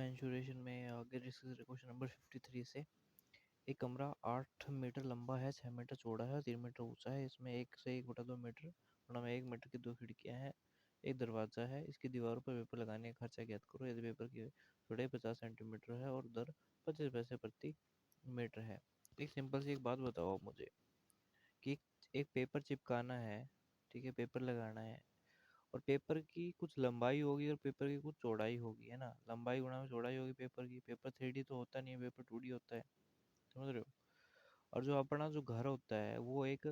Mensuration में आगे discuss question number 53 से। एक कमरा 8 मीटर लंबा है, 6 मीटर चौड़ा है और 3 मीटर ऊंचा है। इसमें 1 से 1 बटा 2 मीटर गुणा में 1 मीटर की दो खिड़कियां हैं, एक दरवाजा है। इसकी दीवारों पर पेपर लगाने का खर्चा ज्ञात करो। यदि पेपर की चौड़ाई 50 सेंटीमीटर है और दर 25 पैसे प्रति मीटर है। एक सिंपल सी एक बात बताओ आप मुझे कि एक पेपर चिपकाना है, ठीक है, पेपर लगाना है, और पेपर की कुछ लंबाई होगी और पेपर की कुछ चौड़ाई होगी, है ना। लंबाई गुणा में चौड़ाई होगी पेपर की। पेपर 3D तो होता नहीं है, पेपर 2D होता है, समझ रहे हो। और जो अपना जो घर होता है वो एक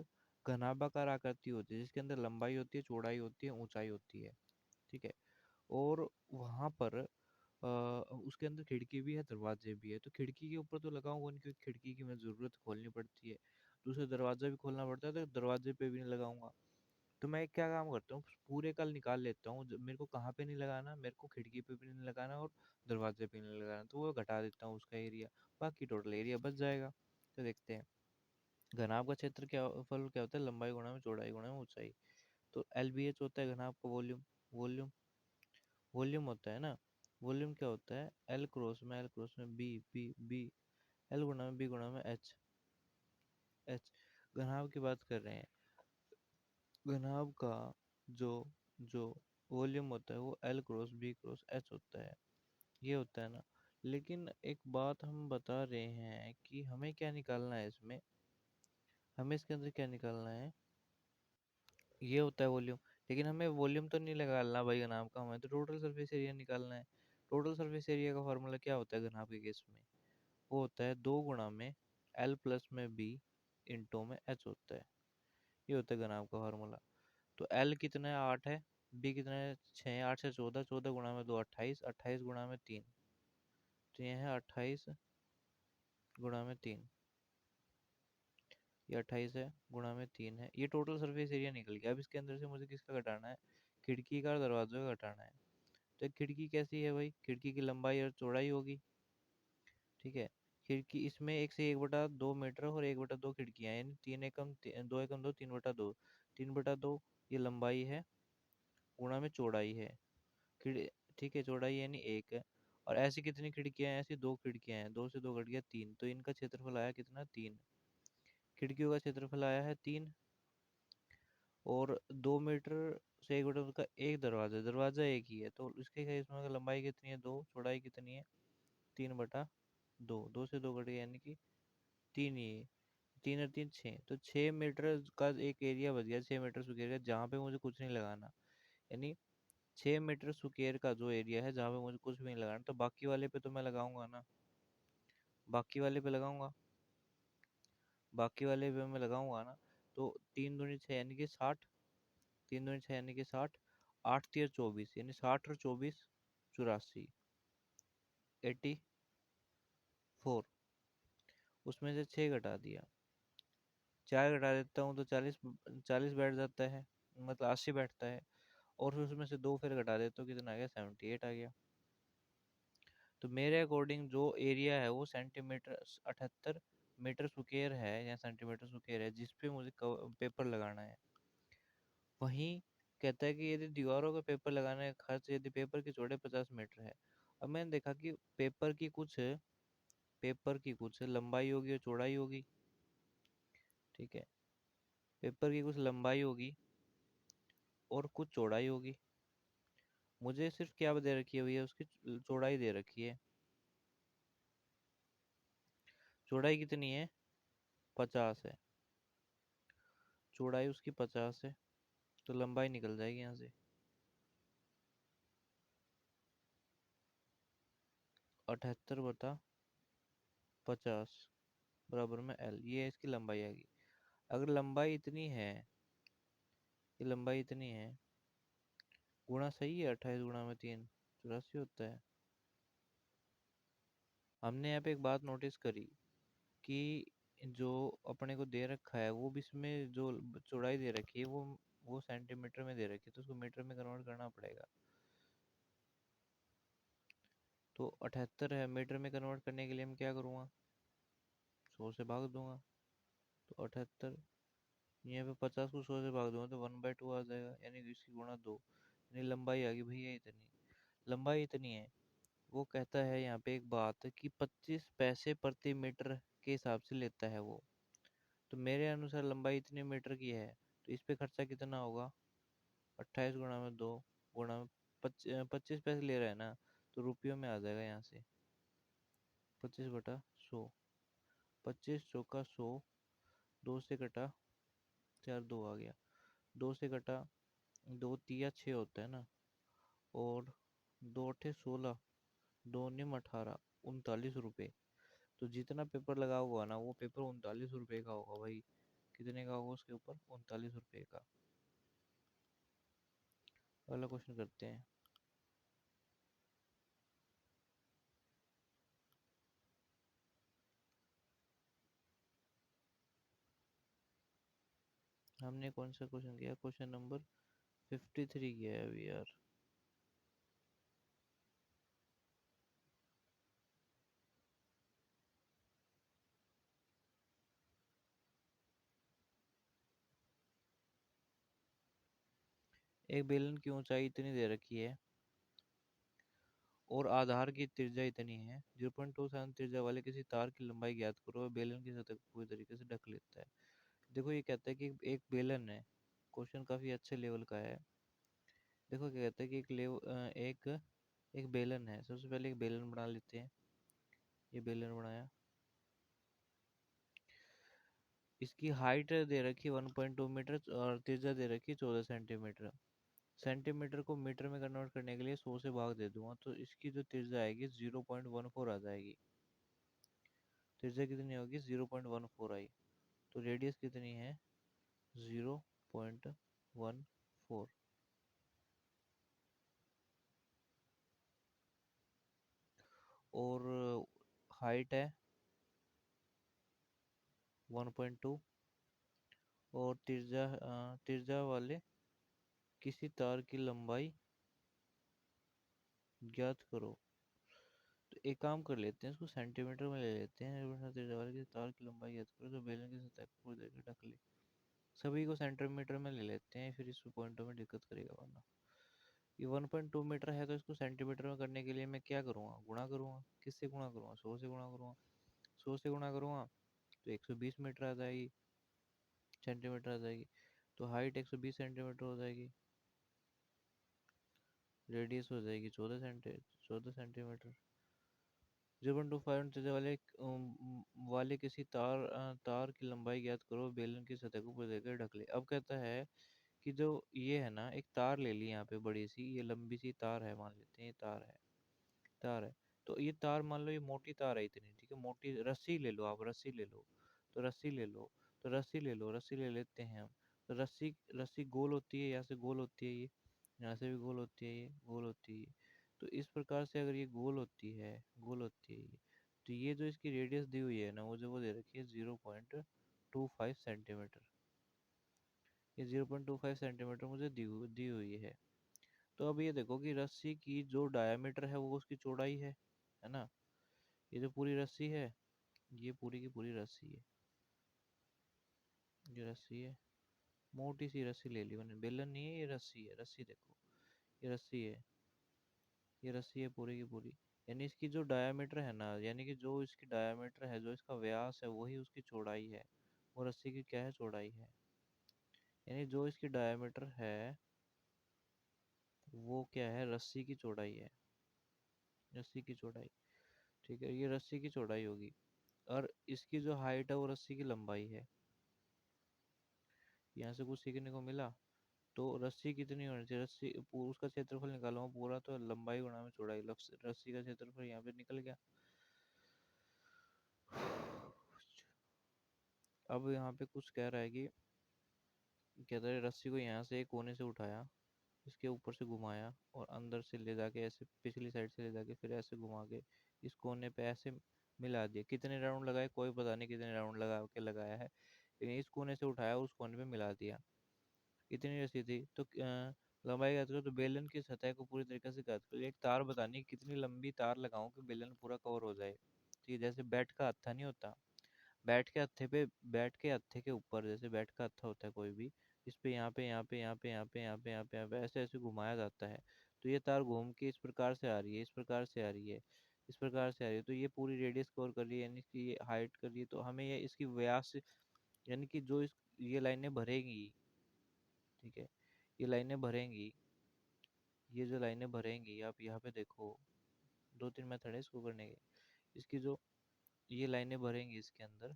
घनाभाकार आकृति होती है, जिसके अंदर लंबाई होती है, चौड़ाई होती है, ऊंचाई होती है, ठीक है। और वहाँ पर उसके अंदर खिड़की भी है, दरवाजे भी है। तो खिड़की के ऊपर तो लगाऊंगा नहीं, क्योंकि खिड़की की मुझे ज़रूरत खोलनी पड़ती है। दूसरा दरवाज़ा भी खोलना पड़ता है, तो दरवाजे पे भी नहीं लगाऊंगा। तो मैं क्या काम करता हूँ, पूरे कल निकाल लेता हूँ। मेरे को कहाँ पे नहीं लगाना, मेरे को खिड़की पे भी नहीं लगाना और दरवाजे पे नहीं लगाना, तो वो घटा देता हूँ उसका एरिया। बाकी टोटल एरिया बच जाएगा। तो देखते हैं घनाभ का क्षेत्र क्या, फल क्या होता है, लंबाई गुणा में चौड़ाई गुणा में ऊंचाई। तो LBH होता है घनाभ का वॉल्यूम। वॉल्यूम वॉल्यूम होता है ना। वॉल्यूम क्या होता है, एल क्रॉस में बी बी बी, एल गुणा में बी गुणा में एच एच। घनाभ की बात कर रहे हैं। घनाभ का जो जो वॉल्यूम होता है वो L cross B cross H होता है, ये होता है ना। लेकिन एक बात हम बता रहे हैं कि हमें क्या निकालना है इसमें, हमें इसके अंदर क्या निकालना है, ये होता है वॉल्यूम। लेकिन हमें वॉल्यूम तो नहीं निकालना भाई घनाभ का, हमें तो टोटल सरफेस एरिया निकालना है। टोटल सरफेस एरिया का फार्मूला क्या होता है घनाभ के केस में, वो होता है 2 गुणा में L+B इंटू में H होता है। ये होता है घनाभ का फार्मूला। तो L कितना है, 8 है। B कितना है, 6 है। 8 से 14, 14 गुणा में 2 28, 28 गुणा में 3। तो ये है 28 गुणा में 3, ये 28 है, गुणा में 3 है। ये टोटल सरफेस एरिया निकल गया। अब इसके अंदर से मुझे किसका घटाना है, खिड़की का और दरवाजे का घटाना है। तो एक खिड़की कैसी है भाई, खिड़की की लंबाई और चौड़ाई होगी, ठीक है। खिड़की इसमें 1 से 1 बटा 2 मीटर और 1 बटा 2 खिड़कियाँ हैं, यानी 3 एकम 2 एकम 2 3 बटा 2। 3 बटा 2 ये लंबाई है, गुणा में चौड़ाई है। खिड़ ठीक है, चौड़ाई यानी 1 है। और ऐसी कितनी खिड़कियां हैं, ऐसी 2 खिड़कियां हैं, 2 से 2 खिड़कियां 3। तो इनका क्षेत्रफल आया कितना, 3। खिड़कियों का क्षेत्रफल आया है 3। और 2 मीटर से 1 बटा 2 का एक दरवाजा, दरवाजा एक ही है, तो इसके केस में लंबाई कितनी है, 2। चौड़ाई कितनी है, 3 बटा 2। 2 से 2 कट गए, यानी कि 3 ही है। 3 और 3 6, तो 6 मीटर का एक एरिया बच गया, 6 मीटर स्क्वायर का, जहाँ पे मुझे कुछ नहीं लगाना। यानी 6 मीटर स्क्वायर का जो एरिया है जहाँ पे मुझे कुछ भी नहीं लगाना, तो बाकी वाले पे तो मैं लगाऊंगा ना, बाकी वाले पे लगाऊंगा, बाकी वाले पे मैं लगाऊंगा ना। तो 3 दूनी 6 यानी कि 60, 3 दूनी 6 यानी कि 60, 8 3 24 यानी 60 और 24 84, 84। उसमें से 6 घटा दिया, 4 घटा देता हूँ तो 40, 40 बैठ जाता है, मतलब 80 बैठता है। और फिर उसमें से 2 फिर घटा देता हूँ, कितना आ गया, 78 आ गया। तो मेरे अकॉर्डिंग जो एरिया है वो सेंटीमीटर 78 मीटर स्क्वायर है या सेंटीमीटर स्क्वायर है, जिस पे मुझे पेपर लगाना है। वहीं कहता है कि यदि दीवारों का पेपर लगाने का खर्च, यदि पेपर की चौड़ाई 50 मीटर है। अब मैंने देखा कि पेपर की कुछ लंबाई होगी और चौड़ाई होगी, ठीक है। पेपर की कुछ लंबाई होगी और कुछ चौड़ाई होगी। मुझे सिर्फ क्या दे रखी है भैया, उसकी चौड़ाई दे रखी है। चौड़ाई कितनी है, 50 है। चौड़ाई उसकी 50 है, तो लंबाई निकल जाएगी यहाँ से 78/50 बराबर में L, ये इसकी लंबाई आएगी। अगर लंबाई इतनी है, ये लंबाई इतनी है, गुणा सही है, 28 गुणा में 3 84 होता है। हमने यहाँ पे एक बात नोटिस करी कि जो अपने को दे रखा है वो भी, इसमें जो चौड़ाई दे रखी है वो सेंटीमीटर में दे रखी है, तो उसको मीटर में कन्वर्ट करना पड़ेगा। तो 78 है, मीटर में कन्वर्ट करने के लिए मैं क्या करूँगा, 100 से भाग दूंगा। तो 78, यहाँ पे 50 को 100 से भाग दूंगा तो 1/2 आ जाएगा, यानी कि इसकी गुणा 2, यानी लंबाई आ गई भैया इतनी। लंबाई इतनी है, वो कहता है यहाँ पे एक बात कि 25 पैसे प्रति मीटर के हिसाब से लेता है वो। तो मेरे अनुसार लंबाई इतने मीटर की है, तो इस पे खर्चा कितना होगा? 28 गुणा में 2 गुणा में 25 पैसे ले रहा है ना, तो रुपयों में आ जाएगा यहाँ से। 25/100, 25 चौका 100, 2 से कटा 4, 2 आ गया, 2 से कटा 2 तिया 6 होता है ना, और 2 8 16, 2 9 18, 39 रुपये। तो जितना पेपर लगा हुआ ना, वो पेपर 39 रुपये का होगा भाई। कितने का होगा उसके ऊपर? 39 रुपये का। अगला क्वेश्चन करते हैं। हमने कौन सा क्वेश्चन किया? क्वेश्चन नंबर 53 किया है अभी यार। एक बेलन की ऊंचाई इतनी दे रखी है और आधार की त्रिज्या इतनी है, 0.27 त्रिज्या वाले किसी तार की लंबाई ज्ञात करो और बेलन की सतह को पूरी तरीके से ढक लेता है। देखो ये कहता है कि एक बेलन है। क्वेश्चन काफी अच्छे लेवल का है। देखो क्या कहता है कि एक एक बेलन है। सबसे पहले एक बेलन बना लेते हैं। ये बेलन बनाया, इसकी हाइट दे रखी 1.2 मीटर और त्रिज्या दे रखी 14 सेंटीमीटर। सेंटीमीटर को मीटर में कन्वर्ट करने के लिए 100 से भाग दे दूंगा, तो इसकी जो त्रिज्या आएगी 0.14 आ जाएगी। त्रिज्या कितनी होगी? 0.14 आई। तो रेडियस कितनी है? 0.14। और हाइट है 1.2। और त्रिज्या वाले किसी तार की लंबाई ज्ञात करो। तो एक काम कर लेते हैं, इसको सेंटीमीटर में ले लेते हैं। त्रिज्या वाले किसी तार की लंबाई ज्ञात करो तो बेलन की सतह को पूरी तरीके से ढक ले। सभी को सेंटीमीटर में ले लेते हैं, फिर इस पॉइंटों में दिक्कत करेगा वरना। ये 1.2 मीटर है, तो इसको सेंटीमीटर में करने के लिए मैं क्या करूँगा? गुणा करूँगा। किससे गुणा करूँगा? 100 से गुणा करूँगा। 100 से गुणा करूँगा तो 120 मीटर आ जाएगी, सेंटीमीटर आ जाएगी। तो हाइट 120 सेंटीमीटर हो जाएगी, रेडियस हो जाएगी 14 सेंटीमीटर। 0.25 त्रिज्या वाले किसी तार की लंबाई ज्ञात करो, बेलन की सतह को पूरी तरीके से ढक ले। अब कहता है कि जो ये है ना, एक तार ले ली यहाँ पे बड़ी सी, ये लंबी सी तार है, मान लेते हैं ये तार है। तो ये तार मान लो, ये मोटी तार है इतनी, ठीक है। मोटी रस्सी ले लो, आप रस्सी ले लो। तो रस्सी ले लो, तो रस्सी ले लो, रस्सी ले लेते हैं हम। तो रस्सी रस्सी गोल होती है, यहाँ से गोल होती है ये, यहाँ से भी गोल होती है ये, गोल होती है ये। तो इस प्रकार से अगर ये गोल होती है, गोल होती है ये, तो ये जो इसकी रेडियस दी हुई है ना, वो दे रखी है 0.25 सेंटीमीटर। ये 0.25 सेंटीमीटर मुझे दी हुई है। तो अब ये देखो कि रस्सी की जो डायमीटर है वो उसकी चौड़ाई है ना। ये जो पूरी रस्सी है, ये पूरी की पूरी रस्सी है। ये रस्सी है, मोटी सी रस्सी ले ली मैंने, बेलन नहीं है, ये रस्सी है। रस्सी देखो, ये रस्सी है, ये रस्सी है पूरी की पूरी। यानी इसकी जो डायमीटर है ना, यानी कि जो इसकी डायमीटर है, जो इसका व्यास है, वही उसकी चौड़ाई है। वो रस्सी की क्या है? चौड़ाई है। यानी जो इसकी डायमीटर है, वो क्या है? रस्सी की चौड़ाई है। रस्सी की चौड़ाई, ठीक है, ये रस्सी की चौड़ाई होगी। और इसकी जो हाइट है वो रस्सी की लंबाई है। यहाँ से कुछ सीखने को मिला। तो रस्सी कितनी होनी चाहिए? उसका क्षेत्रफल निकालो पूरा, तो लंबाई गुणा में चौड़ाई, रस्सी का क्षेत्रफल यहाँ पे निकल गया। अब यहाँ पे कुछ कह रहा है कि कहता है रस्सी को यहाँ से एक कोने से उठाया, इसके ऊपर से घुमाया और अंदर से ले जाके ऐसे पिछली साइड से ले जाके फिर ऐसे घुमा के इस कोने पे ऐसे मिला दिया। कितने राउंड लगाए कोई पता नहीं, कितने राउंड लगा के लगाया है, लेकिन इस कोने से उठाया उस कोने पे मिला दिया। इतनी रस्सी थी, तो लंबाई ज्ञात करो। तो बेलन की सतह को पूरी तरीके से ज्ञात करो। एक तार बतानी, कितनी लंबी तार लगाऊं कि बेलन पूरा कवर हो जाए। ठीक है, जैसे बैट का हत्था नहीं होता, बैट के हत्थे के ऊपर, जैसे बैट का हत्था होता है कोई भी, इस पे यहाँ पे यहाँ पे यहाँ पे यहाँ पे यहाँ पे यहाँ पे यहाँ पे ऐसे ऐसे घुमाया जाता है। तो ये तार घूम के इस प्रकार से आ रही है, इस प्रकार से आ रही है, इस प्रकार से आ रही है, तो ये पूरी रेडियस कवर कर रही है, यानी कि ये हाइट कर रही है, तो हमें ये इसकी व्यास, यानी कि जो इस ये लाइनें भरेंगी, ठीक है, ये लाइनें भरेंगी, ये जो लाइनें भरेंगी, आप यहाँ पे देखो, दो तीन मेथड है इसको करने के। इसकी जो ये लाइनें भरेंगी इसके अंदर,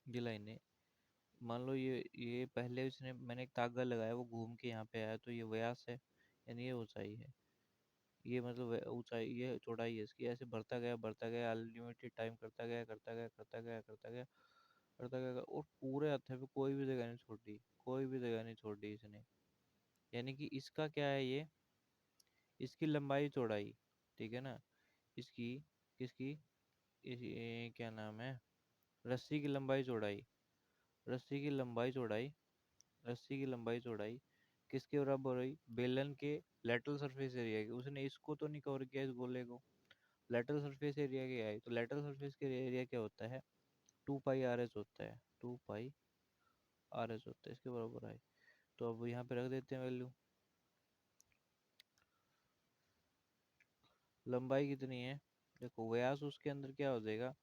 ये लाइनें, मान लो ये पहले उसने मैंने एक तागा लगाया, वो घूम के यहाँ पे आया, तो ये व्यास है, यानी ये ऊंचाई है, ये मतलब ऊंचाई, ये चौड़ाई है इसकी। ऐसे बढ़ता गया, अनलिमिटेड टाइम करता गया, करता गया, करता गया, करता गया, करता गया, और पूरे हत्थे पे कोई भी जगह नहीं छोड़ी, कोई भी जगह नहीं छोड़ी इसने। यानी कि इसका क्या है ये, इसकी लंबाई चौड़ाई, ठीक है ना, इसकी, किसकी, ये क्या नाम है, रस्सी की लंबाई चौड़ाई, रस्सी की लंबाई चौड़ाई, रस्सी की लंबाई चौड़ाई किसके बराबर हुई, बेलन के लेटरल सरफेस एरिया की। उसने इसको तो नहीं कवर किया इस गोले को, लेटरल सरफेस एरिया के आई, तो लेटरल सरफेस के एरिया क्या होता है, 2 पाई RH होता है, 2 पाई RH होता है, इसके बराबर आई। तो अब यहाँ पे रख देते हैं वैल्यू, लंबाई कितनी है, देखो व्यास उसके अंदर क्या हो जाएगा,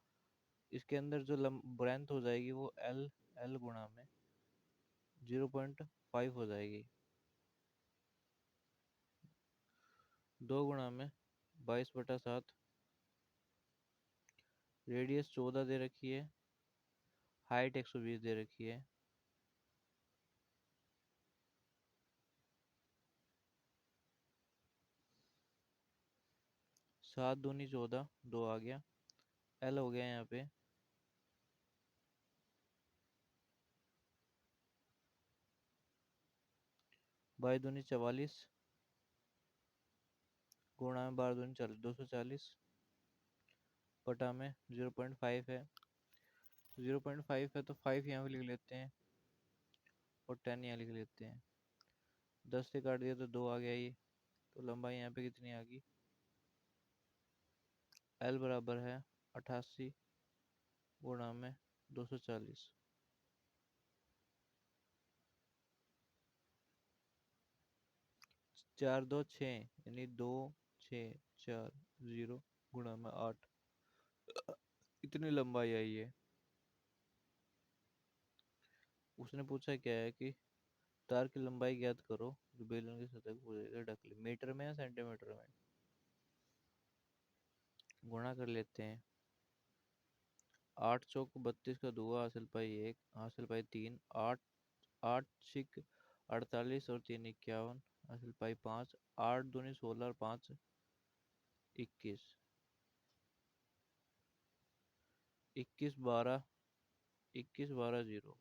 इसके अंदर जो ब्रेंथ हो जाएगी वो एल, एल गुणा में 0.5 हो जाएगी, 2 गुणा में 22/7, रेडियस 14 दे रखी है, हाइट 120 दे रखी है, 7 दूनी 14, 2 आ गया, एल हो गया यहाँ पे 22 दूनी 44, गुणा में 12 दूनी 40, 240, बटा में 0.5 है, 0.5 है तो 5 यहाँ पे लिख लेते हैं, और 10 यहाँ लिख लेते हैं, 10 से काट दिया तो 2 आ गया ये, तो लंबाई यहाँ पे कितनी आ गई, एल बराबर है 88 गुणा में 240, 4 2 6, यानी 2640 गुणा में 8, इतनी लंबाई आई है। उसने पूछा क्या है कि तार की लंबाई ज्ञात करो जो बेलन की सतह को पूरी तरह ढक ले, मीटर में या सेंटीमीटर में, गुणा कर लेते हैं, 8 चौक 32 का दुआ, हासिल पाई 1, हासिल पाई 3, 8, 8 6 48 और 3 51, हासिल पाई 5, 8 दूनी 16 और 5 21, 21 12, 21 12 0।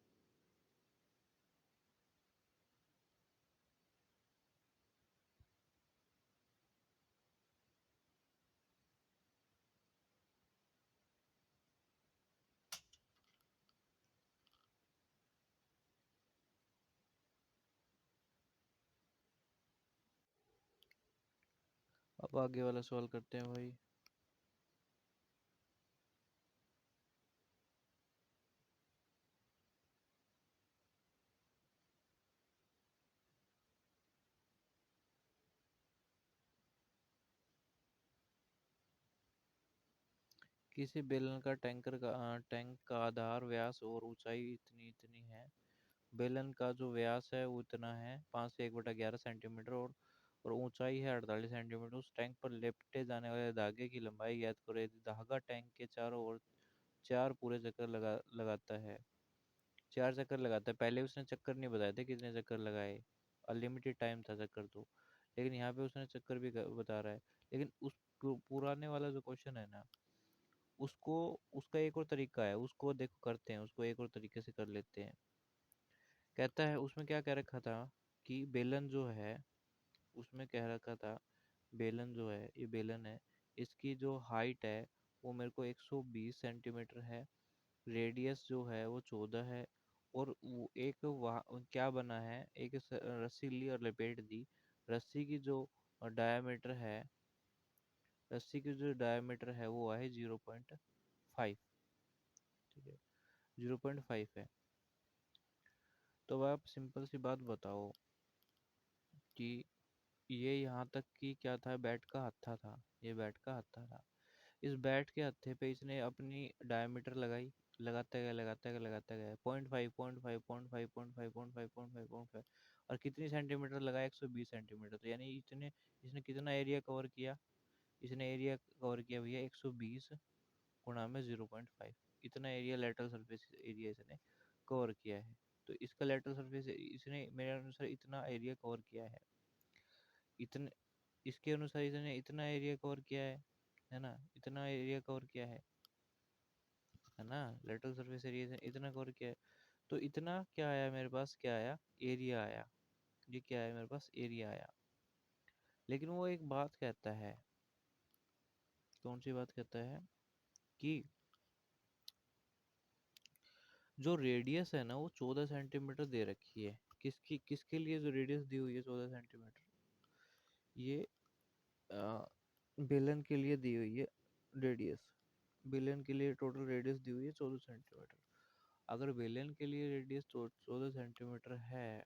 अब आगे वाला सवाल करते हैं भाई। किसी बेलन का टैंक का आधार व्यास और ऊंचाई इतनी इतनी है, बेलन का जो व्यास है वो इतना है 5 से 1/11 सेंटीमीटर, और ऊंचाई है 48 सेंटीमीटर। उस टैंक पर लेपटे जाने वाले धागे की लंबाई ज्ञात करो। यदि धागा टैंक के चारों ओर 4 पूरे चक्कर लगाता है, 4 चक्कर लगाता है, पहले उसने चक्कर नहीं बताए थे कितने चक्कर लगाए, अनलिमिटेड टाइम था चक्कर तो, लेकिन यहाँ पे उसने चक्कर भी बता रहा है। लेकिन उस पुराने वाला जो क्वेश्चन है ना, उसको, उसका एक और तरीका है, उसको देखो करते हैं, उसको एक और तरीके से कर लेते हैं। कहता है उसमें क्या कह रखा था कि बेलन जो है, उसमें कह रखा था बेलन जो है, ये बेलन है, इसकी जो हाइट है वो मेरे को 120 सेंटीमीटर है, रेडियस जो है वो 14 है, और वो एक वहाँ क्या बना है, एक रस्सी ली और लपेट दी, रस्सी की जो डायामीटर है, रस्सी की जो डायामीटर है वो है 0.5, ठीक है, 0.5 है। तो अब आप सिंपल सी बात बताओ कि ये यहाँ तक कि क्या था, बैट का हत्था था, ये बैट का हत्था था। इस बैट के हत्थे पे इसने अपनी डायमीटर लगाई, लगाता गया 0.5 0.5 0.5 0.5 0.5 0.5 0.5, और कितनी सेंटीमीटर लगाया, 120 सेंटीमीटर। तो यानी इतने, इसने कितना एरिया कवर किया, इसने एरिया कवर किया भैया 120 गुणा में 0.5, इतना एरिया लेटरल सरफेस एरिया इसने कवर किया है। तो इसका लेटरल सरफेस इसने मेरे अनुसार इतना एरिया कवर किया है, इतने, इसके अनुसार इसने इतना एरिया कवर किया है ना, इतना एरिया कवर किया है ना, लेटरल सरफेस एरिया से इतना कवर किया है। तो इतना क्या आया मेरे पास, क्या आया, एरिया आया। ये क्या है मेरे पास, एरिया आया। लेकिन वो एक बात कहता है, कौन सी बात कहता है, कि जो रेडियस है ना वो 14 सेंटीमीटर दे रखी है। किसकी, किसके लिए जो रेडियस दी हुई है 14 सेंटीमीटर, ये बेलन के लिए दी हुई है रेडियस। बेलन के लिए टोटल रेडियस दी हुई है 14 सेंटीमीटर। अगर बेलन के लिए रेडियस 14 सेंटीमीटर है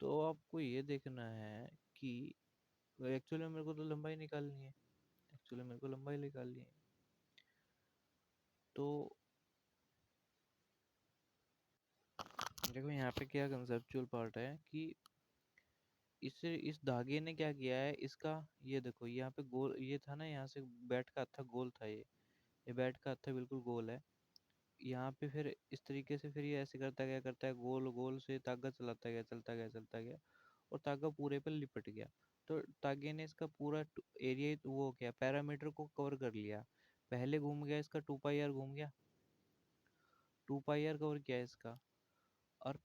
तो आपको ये देखना है कि एक्चुअली मेरे को तो लंबाई निकालनी है, एक्चुअली मेरे को लंबाई निकालनी है। तो देखो यहाँ पे क्या कंसेप्चुअल पार्ट है कि इस धागे ने क्या किया है, इसका ये देखो यहाँ पे गोल ये था ना, यहाँ से बैट का हत्था गोल था, ये बैट का हत्था बिल्कुल गोल है। यहाँ पे फिर इस तरीके से फिर ये ऐसे करता है गोल गोल से तागा चलाता गया, चलता गया, और तागा पूरे पे लिपट गया। तो तागे ने इसका पूरा एरिया वो क्या पैरामीटर को कवर कर लिया। पहले घूम गया इसका 2 पाई आर घूम गया, 2 पाई आर कवर किया इसका, और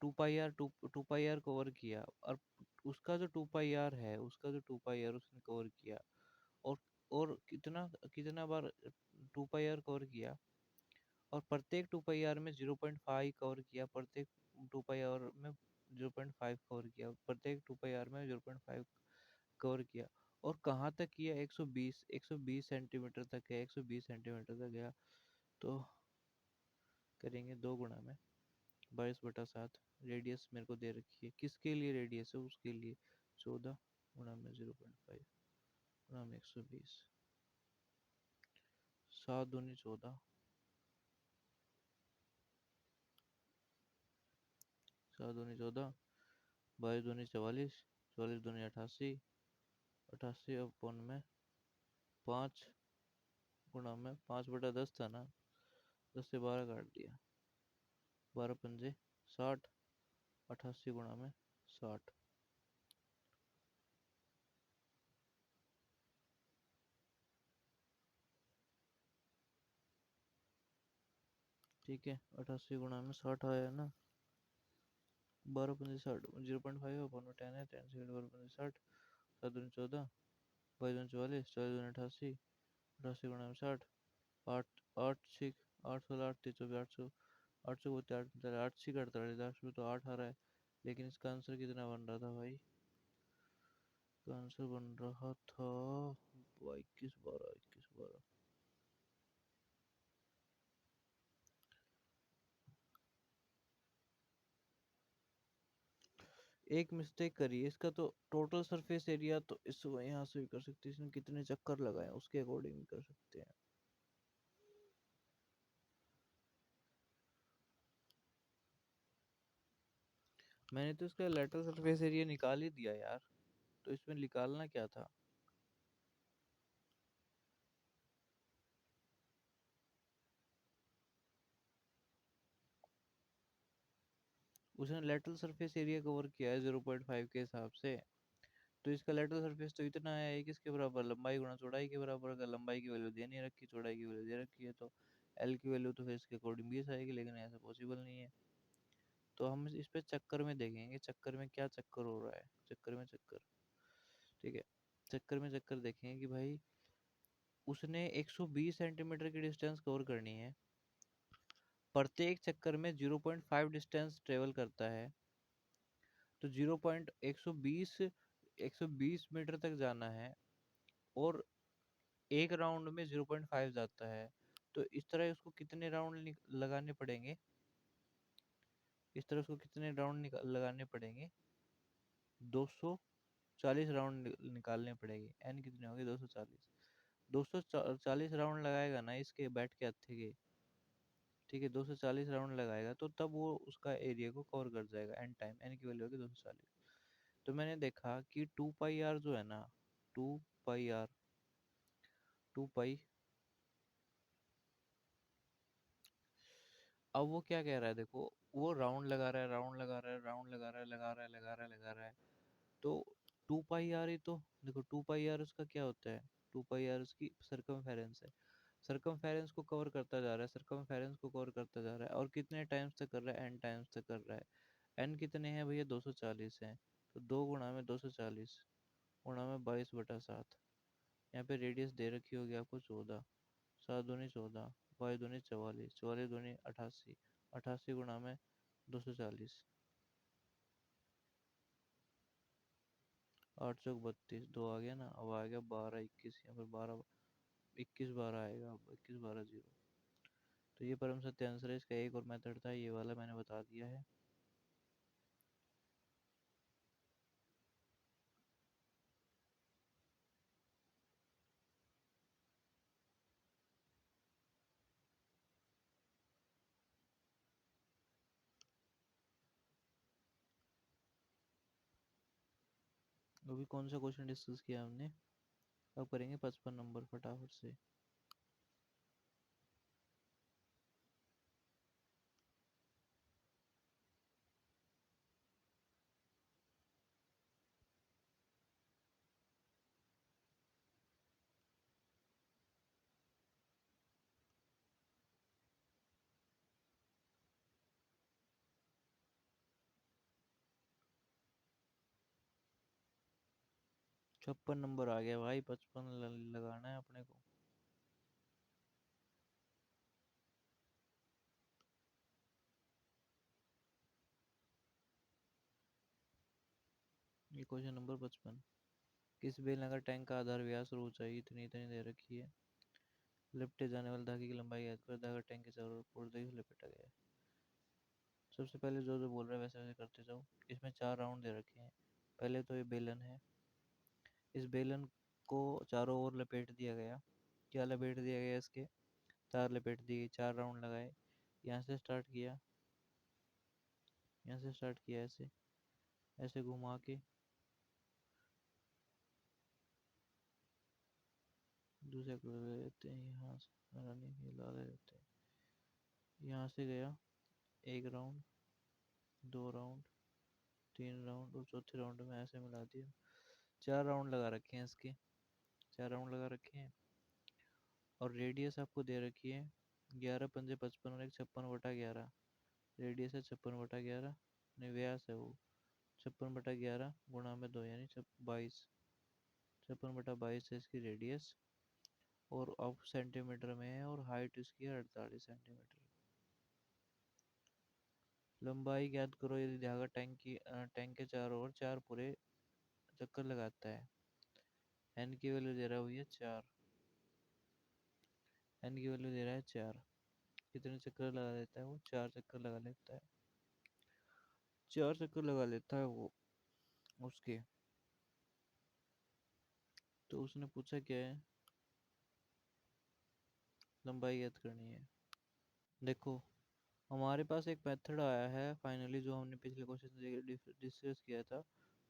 2 pi r two pi r cover किया, और उसका जो 2 पाई आर है, उसका जो 2 पाई आर उसने कवर किया। और और कितना कितना बार 2 पाई आर कवर किया, और प्रत्येक 2 पाई आर में 0.5 कवर किया, प्रत्येक 2 पाई आर में 0.5 कवर किया, प्रत्येक 2 पाई आर में 0.5 कवर किया। और कहाँ तक किया, 120 सेंटीमीटर तक है, 120 सेंटीमीटर तक गया। तो करेंगे 2 गुणा में 22/7, रेडियस मेरे को दे रखी है, किसके लिए रेडियस है, उसके लिए 14 गुणा में 0.5 गुणा में 120, 7 दूनी 14, 7 दूनी 14, 22 दूनी 44, 44 दूनी 88, 88 अपन में 5 गुणा में 5/10 था ना, 10 से 12 काट दिया, 12 पंजे 60, 88 गुणा में 60। ठीक है, 88 गुणा में 60 आया ना, 12 पंजे 60, 0.5 अपन में 10 है, 10 से 12 पंजे 60, 7 दूनी 14, 22 दूनी 44, 44 दूनी 88, 88 गुणा में 60, 8 8 6 8 16 8 3 24, 800, 800 को 4 8 6 48, 8 में तो 8 आ रहा है। लेकिन इसका आंसर कितना बन रहा था भाई, इसका आंसर बन रहा था 21 12, 21 12। एक मिस्टेक करी है, इसका तो टोटल सरफेस एरिया तो इस यहाँ से भी कर सकते हैं, इसने कितने चक्कर लगाए उसके अकॉर्डिंग भी कर सकते हैं। मैंने तो इसका लेटरल सरफेस एरिया निकाल ही दिया यार, तो इसमें निकालना क्या था। उसने लेटरल सरफेस एरिया कवर किया है 0.5 के हिसाब से। तो इसका लेटरल सरफेस तो इतना है, किसके बराबर, लंबाई गुणा चौड़ाई के बराबर। अगर लंबाई की वैल्यू दे नहीं रखी, चौड़ाई की वैल्यू दे रखी है, तो एल की वैल्यू तो फिर इसके अकॉर्डिंग 20 आएगी, लेकिन ऐसा पॉसिबल नहीं है। तो हम इस पे चक्कर में देखेंगे, चक्कर में क्या चक्कर हो रहा है, चक्कर में चक्कर, ठीक है, चक्कर में चक्कर देखेंगे कि भाई उसने 120 सेंटीमीटर की डिस्टेंस कवर करनी है, प्रत्येक चक्कर में 0.5 डिस्टेंस ट्रेवल करता है। तो 120 मीटर तक जाना है, और एक राउंड में 0.5 जाता है। तो इस तरह उसको कितने राउंड लगाने पड़ेंगे, इस तरह उसको कितने राउंड लगाने पड़ेंगे, 240 राउंड निकालने पड़ेगी। एन कितनी होगी? 240। 240 राउंड लगाएगा ना इसके बैट के हत्थे के, ठीक है, 240 राउंड लगाएगा तो तब वो उसका एरिया को कवर कर जाएगा एन टाइम। एन की वैल्यू होगी 240। तो मैंने देखा कि 2 पाई आर जो है ना, 2 पाई आर, 2 पाई, अब वो क्या कह रहा है देखो, वो राउंड लगा रहा है, राउंड लगा रहा है, राउंड लगा रहा है, लगा रहा है, लगा रहा है, लगा रहा है, तो 2 पाई आर ही तो देखो, 2 पाई आर उसका क्या होता है? 2 पाई आर उसकी सरकमफेरेंस है। सरकमफेरेंस को कवर करता जा रहा है, सरकमफेरेंस को कवर करता जा रहा है, और कितने टाइम्स तक कर रहा है? एन टाइम्स तक कर रहा है। एन कितने हैं भैया? 240 है। तो 2 गुणा में 240 गुणा में 22/7। यहाँ पे रेडियस दे रखी होगी आपको 14, 7 दूनी 14, 22 दूनी 44, 44 दूनी 88, 88 गुणा में 240, 8 चौक 32, 2 आ गया ना, अब आ गया 12 21, या फिर 12 21 12 आएगा, अब 21 12 0। तो ये परम सत्य आंसर है। इसका एक और मेथड था, ये वाला मैंने बता दिया है। अभी कौन सा क्वेश्चन डिस्कस किया हमने? अब करेंगे 55 नंबर फटाफट से। छप्पन नंबर आ गया भाई, 55 लगाना है अपने को। ये क्वेश्चन नंबर 55। किस बेलनाकार टैंक का आधार व्यास और ऊंचाई इतनी इतनी दे रखी है? लिपटे जाने वाले धागे की लंबाई याद करो, धागा टैंक के चारों ओर पूरी तरीके से लपेटा गया है। सबसे पहले जो जो बोल रहा है वैसे वैसे करते जाओ। इसमें 4 राउंड दे रखे हैं। पहले तो ये बेलन है, इस बेलन को चारों ओर लपेट दिया गया। क्या लपेट दिया गया? इसके तार लपेट दी गई, 4 राउंड लगाए। यहाँ से स्टार्ट किया, यहाँ से स्टार्ट किया, ऐसे ऐसे घुमा के दूसरे को ले लेते हैं, यहाँ से रनिंग हिला लेते हैं। यहाँ से गया 1 राउंड, 2 राउंड, 3 राउंड, और चौथे राउंड में ऐसे मिला दिया। 4 राउंड लगा रखे हैं इसके, 4 राउंड लगा रखे हैं। और रेडियस आपको दे रखी है 11 पंजे 55 और एक 56/11। रेडियस है 56/11, नहीं व्यास है वो। 56/11 गुणा में 2 यानी 22। 56/22 है इसकी रेडियस, और अब सेंटीमीटर में है, और हाइट इसकी है 48 सेंटीमीटर। लंबाई ज्ञात करो यदि धागा टैंक के चारों ओर 4 पूरे चक्कर लगाता है। एन की वैल्यू दे रहा है भैया 4। एन की वैल्यू दे रहा है 4। कितने चक्कर लगा लेता है वो? 4 चक्कर लगा लेता है। 4 चक्कर लगा लेता है वो उसके। तो उसने पूछा क्या है? लंबाई ज्ञात करनी है। देखो, हमारे पास एक मेथड आया है फाइनली, जो हमने पिछले क्वेश्चन से डिस्कस किया था।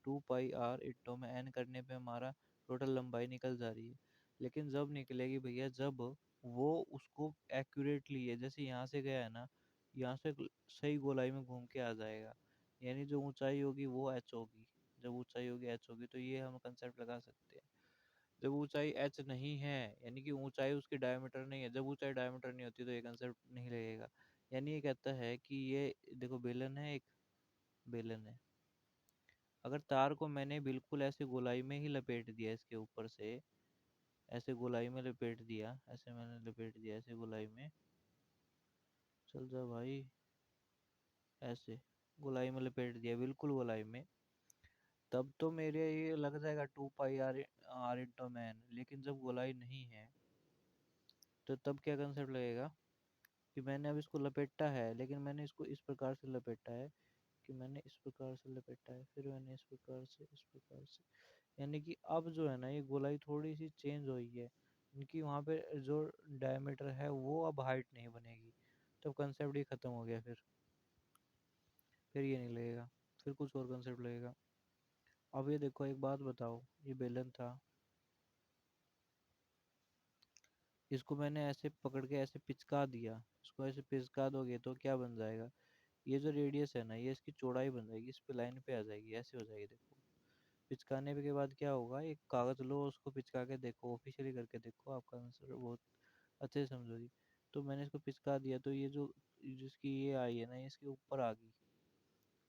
2 पाई आर इंटो में एन करने पे हमारा टोटल लंबाई निकल जा रही है। लेकिन जब निकलेगी भैया, जब वो उसको एक्यूरेटली है, जैसे यहाँ से गया है ना, यहाँ से सही गोलाई में घूम के आ जाएगा, यानी जो ऊंचाई होगी वो एच होगी। जब ऊंचाई होगी एच होगी, तो ये हम कंसेप्ट लगा सकते हैं। जब ऊंचाई एच नहीं है, यानी कि ऊंचाई उसकी डायमीटर नहीं है, जब ऊंचाई डायमीटर नहीं होती तो ये कंसेप्ट नहीं लगेगा। यानी ये कहता है कि ये देखो, बेलन है एक, बेलन है। अगर तार को मैंने बिल्कुल ऐसे गोलाई में ही लपेट दिया, इसके ऊपर से ऐसे गोलाई में लपेट दिया, ऐसे मैंने लपेट दिया ऐसे गोलाई में, चल जा भाई, ऐसे गोलाई में लपेट दिया, बिल्कुल गोलाई में, तब तो मेरे ये लग जाएगा 2 pi are are into man. लेकिन जब गोलाई नहीं है, तो तब क्या कंसेप्ट लगेगा? कि मैंने अब इसको लपेटा है, लेकिन मैंने इसको इस प्रकार से लपेटा है कि मैंने इस प्रकार से लपेटा है, फिर मैंने इस प्रकार से, इस प्रकार से, यानी कि अब जो है ना ये गोलाई थोड़ी सी चेंज हुई है, इनकी वहाँ पे जो डायमीटर है वो अब हाइट नहीं बनेगी। तो कंसेप्ट ये खत्म हो गया, फिर ये नहीं लगेगा, फिर कुछ और कंसेप्ट लगेगा। अब ये देखो, एक बात बताओ, ये बेलन था, इसको मैंने ऐसे पकड़ के ऐसे पिचका दिया, इसको ऐसे पिचका दोगे तो क्या बन जाएगा, ये जो रेडियस है ना ये इसकी चौड़ाई बन जाएगी, इस पे लाइन पे आ जाएगी, ऐसे हो जाएगी। देखो, पिचकाने के बाद क्या होगा, एक कागज लो, उसको पिचका के देखो, ऑफिशियली करके देखो, आपका आंसर बहुत अच्छे से समझोगी। तो मैंने इसको पिचका दिया, तो ये जो जिसकी ये आई है ना, ये इसके ऊपर आ गई,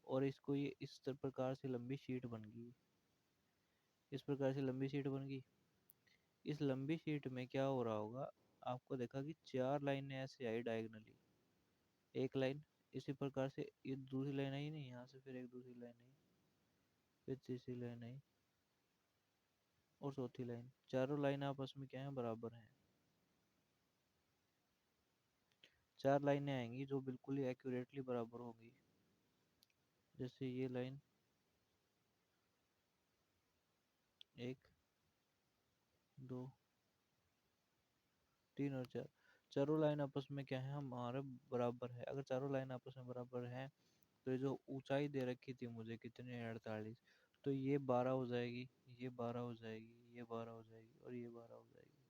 और इसको ये इस प्रकार से लंबी शीट बन गई, इस प्रकार से लंबी शीट बन गई। इस लंबी शीट में क्या हो रहा होगा, आपको देखा कि चार लाइनें ऐसे आई डायगनली, एक लाइन इसी प्रकार से, ये दूसरी लाइन आई नहीं, यहाँ से फिर एक दूसरी लाइन आई, फिर तीसरी लाइन आई, और चौथी लाइन, चारों लाइन आपस में क्या है, बराबर हैं। चार लाइनें आएंगी जो बिल्कुल ही एक्यूरेटली बराबर होंगी, जैसे ये लाइन, एक, दो, तीन और चार, चारों लाइन आपस में क्या है, हमारे बराबर है। अगर चारों लाइन आपस में बराबर है, तो ये जो ऊंचाई दे रखी थी मुझे कितने, 48, तो ये 12 हो जाएगी, ये 12 हो जाएगी, ये 12 हो जाएगी, और ये 12 हो जाएगी।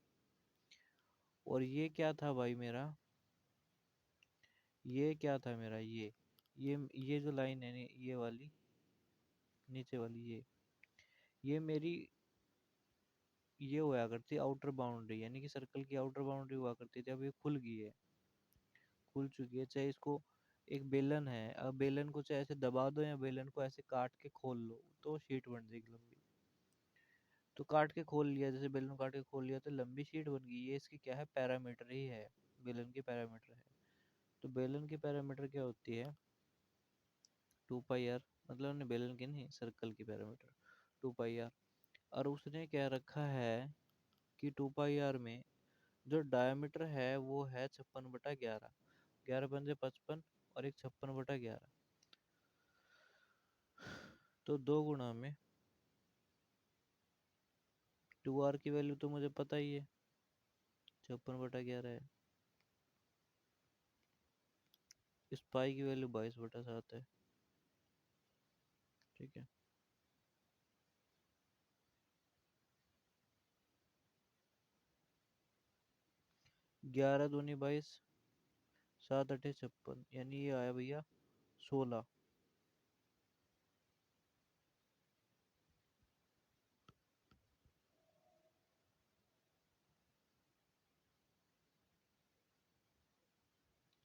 और ये क्या था भाई मेरा, ये क्या था मेरा, ये जो लाइन है ये वाली, नीचे वाली, ये मेरी ये हुआ करती आउटर बाउंड्री, यानी कि सर्कल की आउटर बाउंड्री हुआ करती थी, अब ये खुल गई है, खुल चुकी है। चाहे इसको, एक बेलन है, अब बेलन को चाहे ऐसे दबा दो या बेलन को ऐसे काट के खोल लो, तो शीट बन जाएगी लंबी। तो काट के खोल लिया, जैसे बेलन काट के खोल लिया तो लंबी शीट बन गई। ये इसकी क्या है, पैरामीटर ही है, बेलन की पैरामीटर है। तो बेलन की पैरामीटर क्या होती है, 2 पाई आर, मतलब ने बेलन की नहीं, सर्कल की पैरामीटर 2 पाई आर। और उसने क्या रखा है कि 2 पाई आर में जो डायमीटर है वो है 56/11, 11×5 = 55, और एक 56/11, तो 2 गुना में 2r की वैल्यू तो मुझे पता ही है, 56/11 है। इस पाई की वैल्यू 22/7 है, ठीक है। 11×2 = 22, 7×8 = 56, यानी ये आया भैया 16।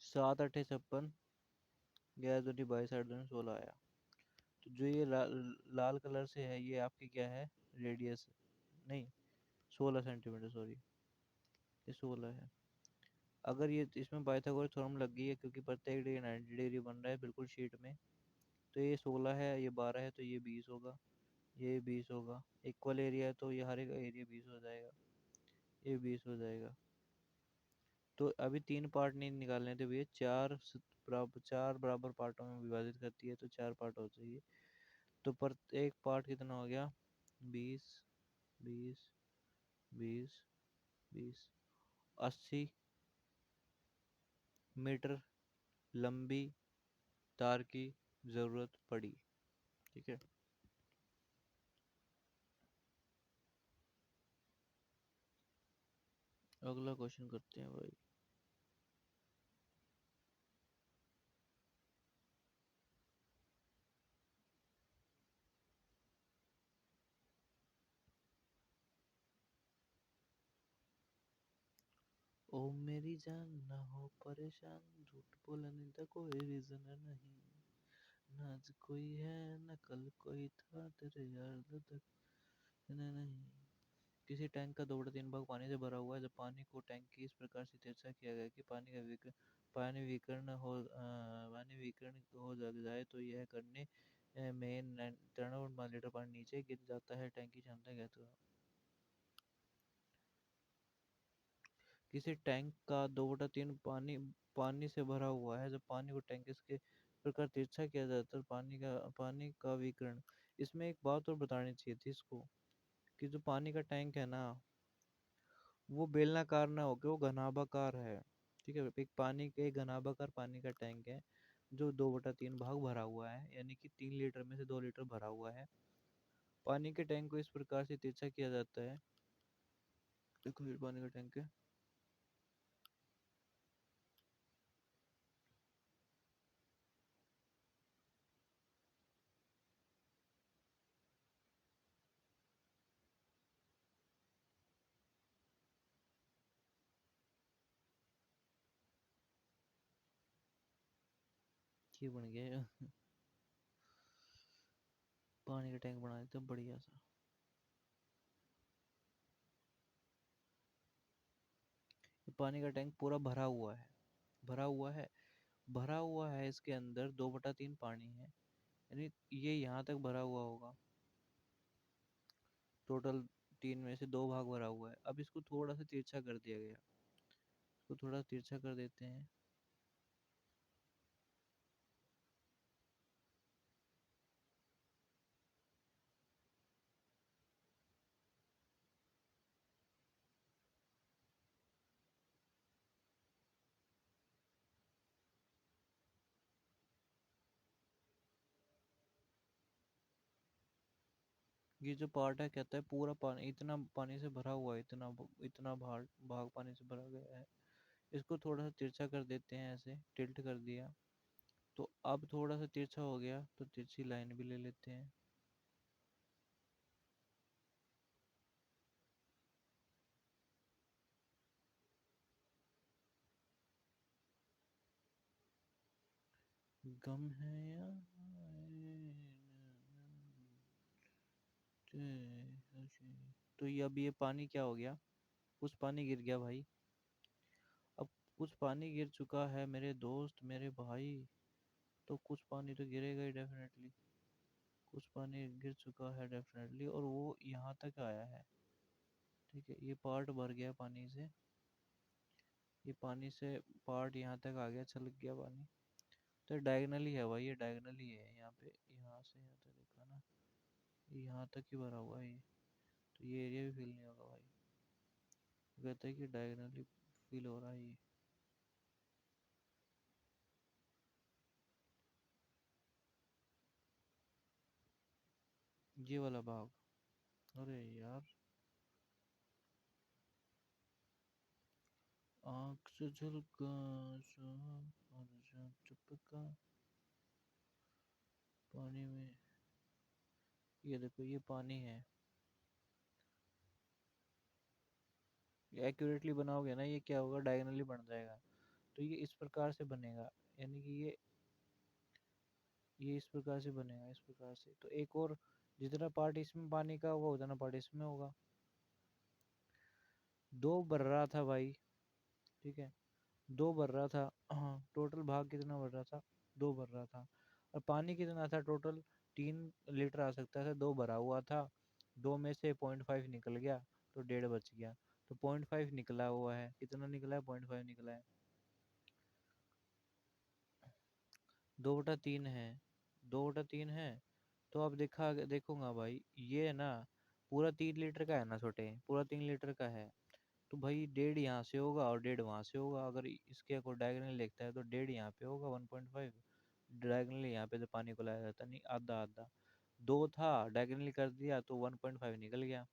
7×8 = 56, 11×2 = 22, 8×2 = 16 आया। तो जो ये लाल कलर से है, ये आपकी क्या है, रेडियस, नहीं, 16 सेंटीमीटर, सॉरी, ये 16 है। अगर ये इसमें पाइथागोरस थ्योरम लग गई है, क्योंकि प्रत्येक डिग्री 90 डिग्री बन रहा है बिल्कुल शीट में, तो ये 16 है, ये 12 है, तो ये 20 होगा, ये 20 होगा। इक्वल एरिया है तो ये हर एक एरिया 20 हो जाएगा, ये 20 हो जाएगा। तो अभी 3 पार्ट नहीं निकालने थे भैया, चार बराबर पार्टों में विभाजित करती है, तो 4 पार्ट हो चाहिए। तो प्रत्येक पार्ट कितना हो गया, 20, 20, 20, 20, 80 मीटर लंबी तार की जरूरत पड़ी, ठीक है। अगला क्वेश्चन करते हैं भाई। ओ मेरी जान ना हो परेशान, झूठ बोलने का कोई रीजन नहीं, ना आज कोई है ना कल कोई था, तेरे याद तक नहीं। किसी टैंक का 2/3 भाग पानी से भरा हुआ है। जब पानी को टैंक की इस प्रकार से तिरछा किया गया कि पानी विकीर्ण हो जाए, तो यह करने में 93.5 लीटर पानी नीचे गिर जाता है। टैंक की क्षमता क्या था। किसी टैंक का 2/3 पानी पानी से भरा हुआ है। जब पानी को टैंक इसके प्रकार तिरछा किया जाता है पानी का विकिरण। इसमें एक बात और बतानी चाहिए थी इसको, कि जो पानी का टैंक है ना, वो बेलनाकार ना होके वो घनाभाकार है। ठीक है, एक पानी के घनाभाकार पानी का टैंक है, जो 2/3 भाग भरा हुआ है, यानी कि 3 लीटर में से 2 लीटर भरा हुआ है। पानी के टैंक को इस प्रकार से तिरछा किया जाता है। देखो ये पानी का टैंक है। ये बन गया पानी का टैंक बना देते हैं बढ़िया सा। ये पानी का टैंक पूरा भरा हुआ है, भरा हुआ है, भरा हुआ है। इसके अंदर 2/3 पानी है, यानी ये यहाँ तक भरा हुआ होगा। टोटल 3 में से 2 भाग भरा हुआ है। अब इसको थोड़ा सा तिरछा कर दिया गया, इसको थोड़ा तिरछा कर देते हैं। ये जो पार्ट है, कहता है पूरा पानी, इतना पानी से भरा हुआ है, इतना भाग भाग पानी से भरा गया है। इसको थोड़ा सा तिरछा कर देते हैं, ऐसे टिल्ट कर दिया, तो अब थोड़ा सा तिरछा हो गया, तो तिरछी लाइन भी ले लेते हैं। गम है या तो ये अब ये पानी क्या हो गया, कुछ पानी गिर गया भाई। अब कुछ पानी गिर चुका है मेरे दोस्त, मेरे भाई, तो कुछ पानी तो गिरेगा ही डेफिनेटली। कुछ पानी गिर चुका है डेफिनेटली, और वो यहाँ तक आया है। ठीक है, ये पार्ट भर गया पानी से, ये पानी से पार्ट यहाँ तक आ गया, छलक गया पानी। तो डायगनल ही है भाई, ये डायगनल ही है यहाँ पे, यहाँ से यहाँ तक देखा ना, ये यहाँ तक ही भरा हुआ है ये। तो ये एरिया भी फिल नहीं होगा भाई। वो कहता है कि डायगनली फिल हो रहा है ये वाला भाग। अरे यार, आँख से झलका चुपका पानी में। ये देखो ये पानी है। एक्यूरेटली बनाओगे ना, ये क्या होगा, डायगनली बन जाएगा। तो ये इस प्रकार से बनेगा, यानी कि ये इस प्रकार से बनेगा, इस प्रकार से। तो एक और, जितना पार्ट इसमें पानी का होगा उतना पार्ट इसमें होगा। दो भर रहा था भाई, ठीक है, दो भर रहा था। हाँ, टोटल भाग कितना भर रहा था, दो भर रहा था। और पानी कितना था टोटल, 3 लीटर आ सकता था, दो भरा हुआ था। दो में से 0.5 निकल गया, तो 1.5 बच गया। तो 0.5 निकला हुआ है, कितना निकला है, 0.5 निकला है। 2/3 है, 2/3 है। तो अब देखूंगा भाई, ये है ना, पूरा 3 लीटर का है ना छोटे, पूरा 3 लीटर का है। तो भाई 1.5 यहाँ से होगा और 1.5 वहाँ से होगा। अगर इसके को डायगनल देखता है तो 1.5 यहाँ पे होगा, 1.5 डायगनली यहाँ पे तो पानी को लाया जाता नहीं, आधा आधा। दो था, डायगनली कर दिया तो 1.5 निकल गया।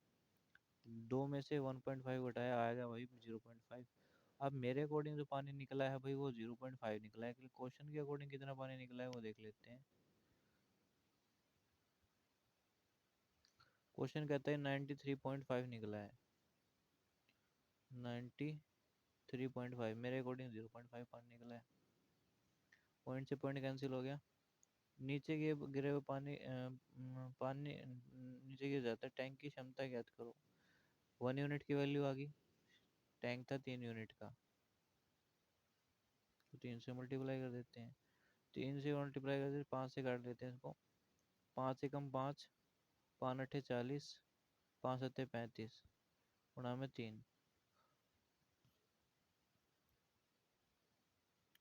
दो में से 1.5 घटाया, आएगा भाई 0.5। अब मेरे अकॉर्डिंग जो पानी निकला है भाई, वो 0.5 निकला है। क्वेश्चन के अकॉर्डिंग कितना पानी निकला है वो देख लेते हैं। क्वेश्चन कहता है 93.5 निकला है। 93.5, मेरे अकॉर्डिंग 0.5 पानी निकला है। पॉइंट से पॉइंट कैंसिल हो गया। नीचे गिरे हुए पानी नीचे गिर जाता है। टैंक की क्षमता ज्ञात करो। 1 यूनिट की वैल्यू आ गई, टैंक था 3 यूनिट का, तो 3 से मल्टीप्लाई कर देते हैं। 3 से मल्टीप्लाई कर देते, 5 से काट लेते हैं इसको। 5 से कम 5, 5 अट्ठे 40, 5 सत्ते 35, गुणा में 3,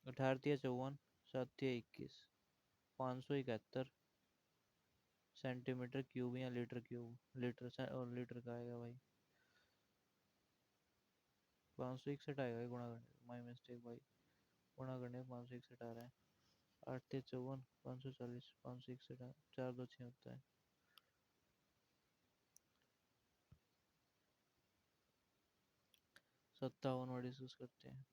18 54, 7 21। 571 सेंटीमीटर क्यूब या लीटर क्यूब, लीटर से और लीटर का आएगा भाई। 561 आएगा, गुणा करने माई मिस्टेक भाई, गुणा करने 561 आ रहा है। 8 × 3 = 54, 540, 561, 4 × 2 = 6 होता है। 57 और डिस्कस करते हैं।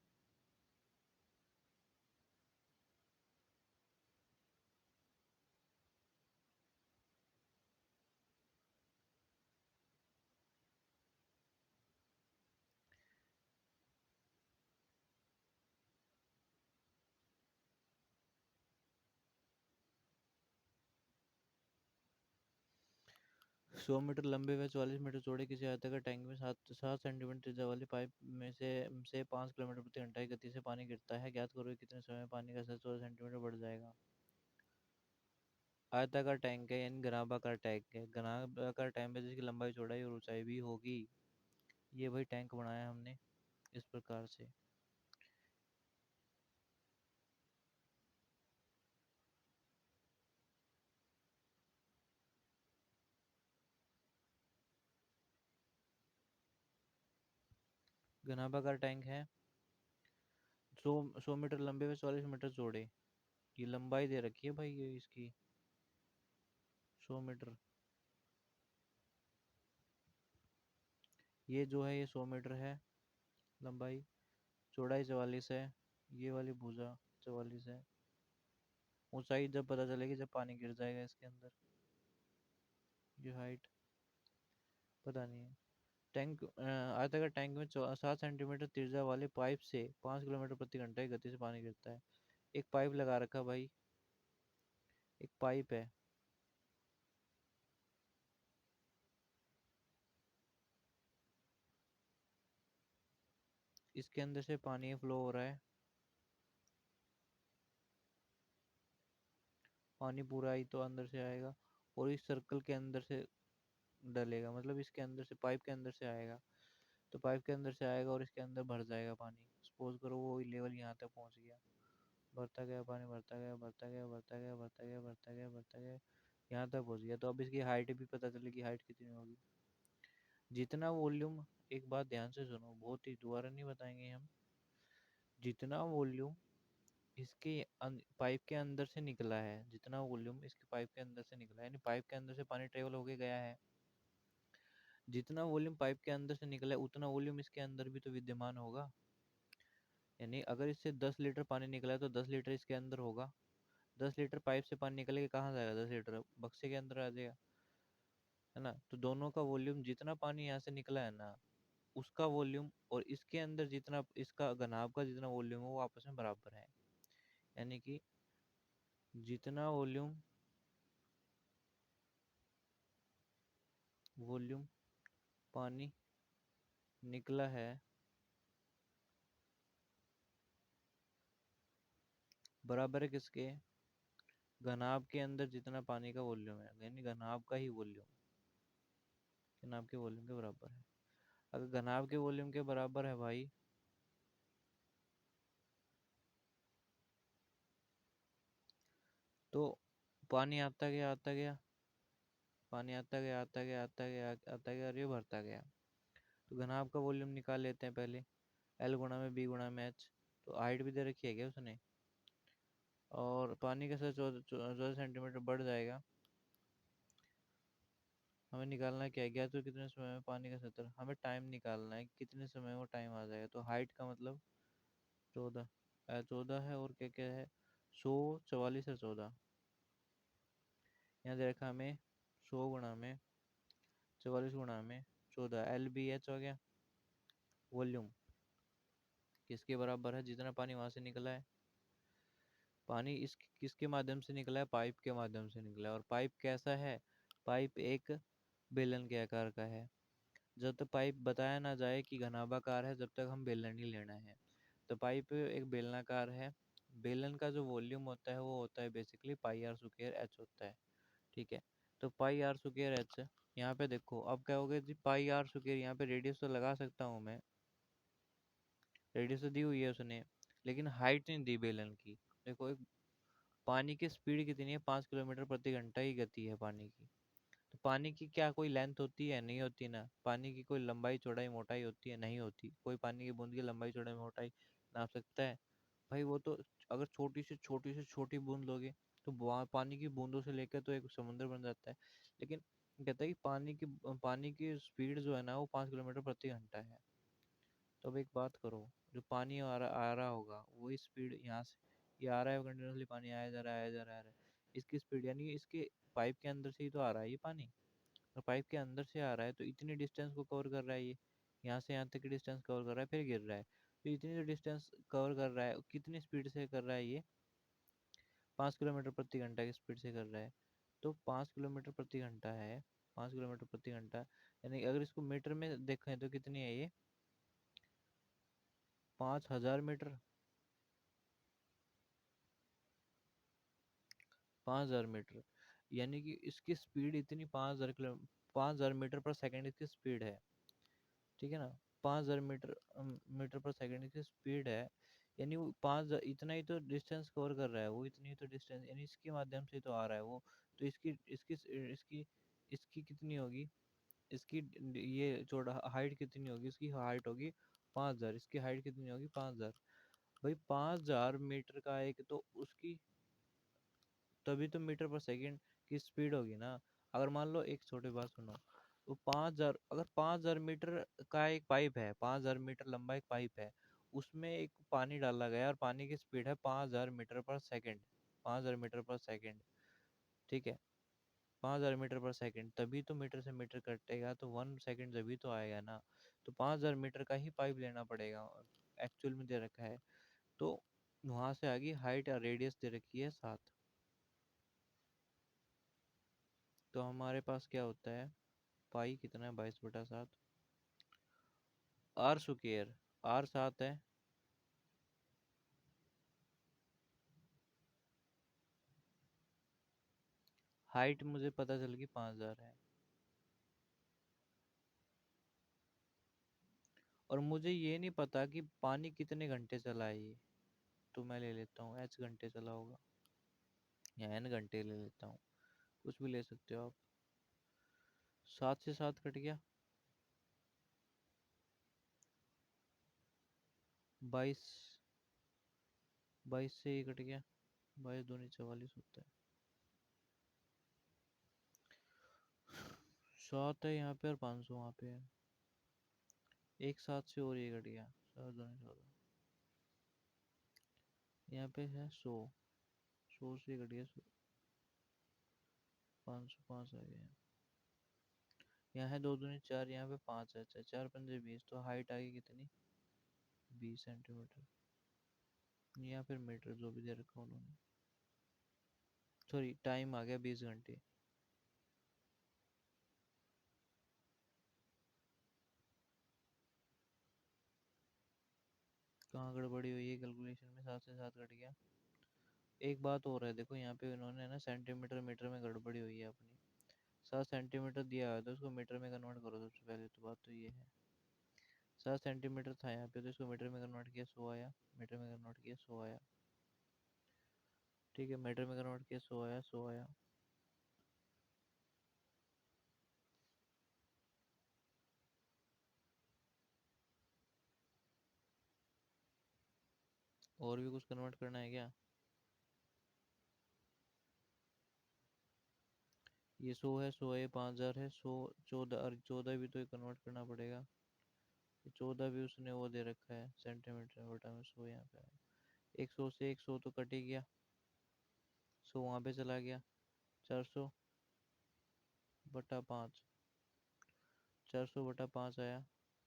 सौ मीटर लंबे व 44 मीटर चौड़े किसी आयताकार टैंक में 7 सेंटीमीटर त्रिज्या वाली पाइप में से 5 किलोमीटर प्रति घंटा की गति से पानी गिरता है। ज्ञात करो कि कितने समय में पानी का स्तर 14 सेंटीमीटर बढ़ जाएगा। आयताकार टैंक है यानी घनाभाकार टैंक है। घनाभाकार टैंक है जिसकी लंबाई चौड़ाई और ऊंचाई भी होगी। ये भाई टैंक बनाया हमने इस प्रकार से। घनाभाकार टैंक है 100 मीटर लंबे व 44 मीटर चौड़े। ये लंबाई दे रखी है भाई ये इसकी 100 मीटर। ये जो है ये 100 मीटर है लंबाई, चौड़ाई 44 है, ये वाली भुजा 44 है। ऊंचाई जब पता चलेगी जब पानी गिर जाएगा इसके अंदर। ये हाइट पता नहीं है। टैंक आयताकार टैंक में 7 सेंटीमीटर त्रिज्या वाली पाइप से 5 किलोमीटर प्रति घंटा की गति से पानी गिरता है। एक पाइप लगा रखा भाई, एक पाइप है, इसके अंदर से पानी फ्लो हो रहा है। पानी पूरा ही तो अंदर से आएगा और इस सर्कल के अंदर से डलेगा, मतलब इसके अंदर से पाइप के अंदर से आएगा। तो पाइप के अंदर से आएगा और इसके अंदर भर जाएगा पानी। सपोज करो वो लेवल यहाँ तक पहुँच गया, बढ़ता गया पानी, बढ़ता गया, बढ़ता गया, बढ़ता गया, बढ़ता गया, बढ़ता गया, बढ़ता गया, यहाँ तक पहुँच गया। तो अब इसकी हाइट भी पता चलेगी, हाइट कितनी होगी। जितना वॉल्यूम, एक बात ध्यान से सुनो, बहुत ही दोबारा नहीं बताएंगे हम। जितना वॉल्यूम इसके पाइप के अंदर से निकला है, जितना वॉल्यूम इसके पाइप के अंदर से निकला है, यानी पाइप के अंदर से पानी ट्रेवल होके गया है, जितना वॉल्यूम पाइप के अंदर से निकला है उतना वॉल्यूम इसके अंदर भी तो विद्यमान होगा। यानी अगर इससे 10 लीटर पानी निकला है तो 10 लीटर इसके अंदर होगा। 10 लीटर पाइप से पानी निकल के कहाँ जाएगा, 10 लीटर बक्से के अंदर आ जाएगा, है ना। तो दोनों का वॉल्यूम, जितना पानी यहाँ से निकला है ना उसका वॉल्यूम और इसके अंदर जितना इसका घनाभ का जितना वॉल्यूम है वो आपस में बराबर है। यानी कि जितना वॉल्यूम वॉल्यूम पानी निकला है बराबर है किसके, घनाभ के अंदर जितना पानी का वॉल्यूम है, यानी घनाभ का ही वॉल्यूम घनाभ के वॉल्यूम के बराबर है। अगर घनाभ के वॉल्यूम के बराबर है भाई तो पानी आता गया आता गया, पानी आता गया आता गया आता गया आता गया और ये भरता गया। तो घनाभ का वॉल्यूम निकाल लेते हैं पहले, एल गुणा में बी गुणा में एच। तो हाइट भी दे रखी है क्या उसने, और पानी का सर 14 सेंटीमीटर बढ़ जाएगा। हमें निकालना क्या है, क्या तो कितने समय में पानी का सतर, हमें टाइम निकालना है कितने समय में वो टाइम आ जाएगा। तो हाइट का मतलब 14 है और क्या क्या है 100, 44 और 14। यहाँ दे रखा हमें 100 गुणा में 44 गुणा में 14, एल बी एच हो गया। वॉल्यूम किसके बराबर है, जितना पानी वहां से निकला है। पानी इस किसके माध्यम से निकला है, पाइप के माध्यम से निकला है। और पाइप कैसा है, पाइप एक बेलन के आकार का है। जब तक पाइप बताया ना जाए कि घनाभाकार है जब तक हम बेलन ही लेना है। तो पाइप एक बेलनाकार है। बेलन का जो वॉल्यूम होता है वो होता है basically pi r square h होता है। ठीक है, तो पाई आर स्क्वायर एच। यहाँ पे देखो अब क्या हो गया जी, पाई आर स्क्वायर, यहाँ पे रेडियस तो लगा सकता हूँ मैं, रेडियस तो दी हुई है उसने, लेकिन हाइट नहीं दी बेलन की। देखो एक पानी की स्पीड कितनी है? 5 किलोमीटर प्रति घंटा ही गति है पानी की। तो पानी की क्या कोई लेंथ होती है? नहीं होती ना। पानी की कोई लंबाई चौड़ाई मोटाई होती है? नहीं होती। कोई पानी की बूंद की लंबाई चौड़ाई मोटाई नाप सकता है? भाई वो तो, अगर छोटी से छोटी बूंद लोगे तो वहाँ पानी की बूंदों से लेकर तो एक समुद्र बन जाता है। लेकिन कहता है कि पानी की स्पीड जो है ना वो 5 किलोमीटर प्रति घंटा है। तो अब एक बात करो, जो पानी आ रहा होगा वही स्पीड यहाँ से, ये आ रहा है कंटिन्यूसली, पानी आया जा रहा है आया जा रहा है आ रहा है। इसकी स्पीड यानी कि इसके पाइप के अंदर से ही तो आ रहा है ये पानी। और पाइप के अंदर से आ रहा है तो इतनी डिस्टेंस को कवर कर रहा है ये, यहाँ से यहाँ तक की डिस्टेंस कवर कर रहा है फिर गिर रहा है। तो इतनी जो डिस्टेंस कवर कर रहा है कितनी स्पीड से कर रहा है ये? 5 किलोमीटर प्रति घंटा की स्पीड से कर रहा है। तो 5 किलोमीटर प्रति घंटा है, 5 किलोमीटर प्रति घंटा, यानी अगर इसको मीटर में देखें तो कितनी है ये? 5,000 मीटर। 5,000 मीटर, यानी कि इसकी स्पीड इतनी 5,000 मीटर पर सेकेंड इसकी स्पीड है। ठीक है ना? 5,000 मीटर पर सेकेंड की स्पीड है। यानी वो इतना ही तो डिस्टेंस कवर कर रहा है वो, इतनी ही तो डिस्टेंस, यानी इसके माध्यम से तो आ रहा है वो। तो इसकी इसकी इसकी इसकी कितनी होगी? इसकी ये चौड़ा हाइट कितनी होगी? इसकी हाइट होगी 5,000। इसकी हाइट कितनी होगी? 5,000। भाई 5,000 मीटर का एक तो उसकी, तभी तो मीटर पर सेकंड की स्पीड होगी ना। अगर मान लो, एक छोटी बात सुनो, तो 5,000, अगर 5,000 मीटर का एक पाइप है, 5,000 मीटर लंबा एक पाइप है, उसमें एक पानी डाला गया और पानी की स्पीड है 5,000 मीटर पर सेकंड। 5,000 मीटर पर सेकंड। ठीक है? 5,000 मीटर पर सेकंड, तभी तो मीटर से मीटर कटेगा तो 1 सेकंड तभी तो आएगा ना। तो 5,000 मीटर का ही पाइप लेना पड़ेगा, एक्चुअल में दे रखा है। तो वहां से आगे हाइट और रेडियस दे रखी है 7। तो हमारे पास क्या होता है? पाई कितना है? 22/7। आर स्क्वेयर, आर 7 है। हाइट मुझे पता चल गई 5,000 है। और मुझे ये नहीं पता कि पानी कितने घंटे चला है ये। तो मैं ले लेता हूँ एच घंटे चला होगा, या एन घंटे ले लेता हूँ, कुछ भी ले सकते हो आप। 7 से 7 कट गया, 22। 22 से ये कट गया, 22 दूनी 44 होता है। 7 है यहाँ पे और 500 वहाँ पे है। एक 7 से और ये कट गया, 7 दूनी 14। यहाँ पे है 100, 100 से कट गया 505 आ गया। यहाँ है 2 दूनी 4, यहाँ पे 5 है। अच्छा, 4 पंजे 20, तो हाइट आ गई कितनी? 20 सेंटीमीटर। या फिर मीटर, जो भी दे रखा उन्होंने। सॉरी, टाइम आ गया 20 घंटे। कहाँ गड़बड़ी हुई है कैलकुलेशन में? 7 से 7 कट गया। एक बात और है, देखो यहाँ पे इन्होंने ना सेंटीमीटर मीटर में गड़बड़ी हुई है अपनी। 7 सेंटीमीटर दिया है तो उसको मीटर में कन्वर्ट करो, सबसे पहले तो बात तो ये है। 7 सेंटीमीटर था यहाँ पे तो इसको मीटर में कन्वर्ट किया, 100 आया। मीटर में कन्वर्ट किया, 100 आया। ठीक है, मीटर में कन्वर्ट किया, 100 आया, 100 आया। और भी कुछ कन्वर्ट करना है क्या? ये 100 है, 100 है, 5,000 है, 100, 14, और 14 भी तो कन्वर्ट करना पड़ेगा। 14 भी उसने वो दे रखा है सेंटीमीटर में, बटा में 100 यहाँ पे है। 100 से 100 तो कट ही गया, 100 वहाँ पे चला गया। 400/5, 400/5 आया।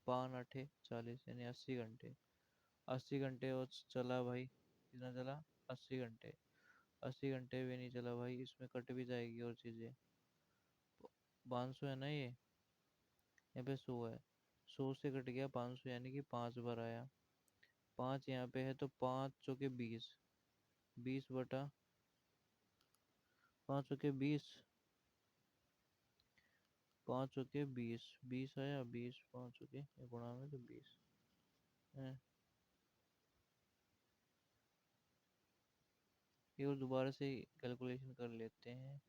5 8 40, यानी 80 घंटे। 80 घंटे और चला भाई, कितना चला? 80 घंटे। 80 घंटे भी नहीं चला भाई, इसमें कट भी जाएगी और चीज़ें। 500 है ना ये, यहाँ पे 100 है। 100 से कट गया 500, यानी कि 5 बार आया। 5 यहाँ पे है तो 5 चौके 20, 20/, 5 चौके 20, 5 चौके 20, 20 आया। 20 5 चौके गुणा में तो 20 है। एक बार दोबारा से कैलकुलेशन कर लेते हैं।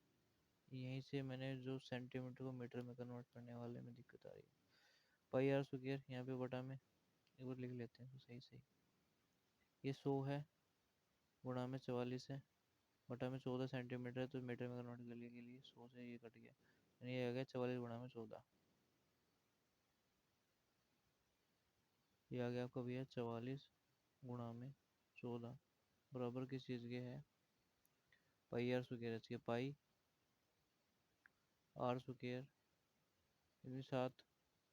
यहीं से मैंने जो सेंटीमीटर को मीटर में कन्वर्ट करने वाले में दिक्कत आ रही है। पाई आर स्क्वायर यहाँ पे बटा में एक बार लिख लेते हैं तो सही सही। ये 100 है, गुणा में 44 है, बटा में 14 सेंटीमीटर है, तो मीटर में कन्वर्ट करने के लिए 100 से ये कट गया, यानी ये आ गया 44 गुणा में 14। ये आ गया आपका भैया 44 गुणा में 14 बराबर किस चीज़ के है, पाई आर स्क्वायर एच के। पाई आर स्क्वायर यानी 7,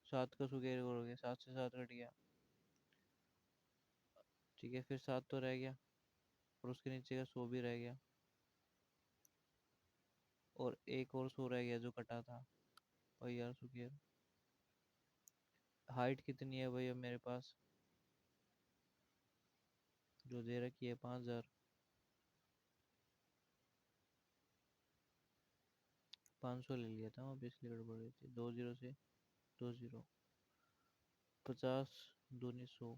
7 का स्क्वायर करोगे 7 से 7 कट गया, ठीक है। फिर 7 तो रह गया और उसके नीचे का 100 भी रह गया, और एक और 100 रह गया जो कटा था, पाई आर स्क्वायर। हाइट कितनी है भाई अब मेरे पास, जो दे रखी है 5000, 500 ले लिया था वहाँ पे इसलिए गड़बड़ हुई थी। 20 से 20, 50 दूनी 100,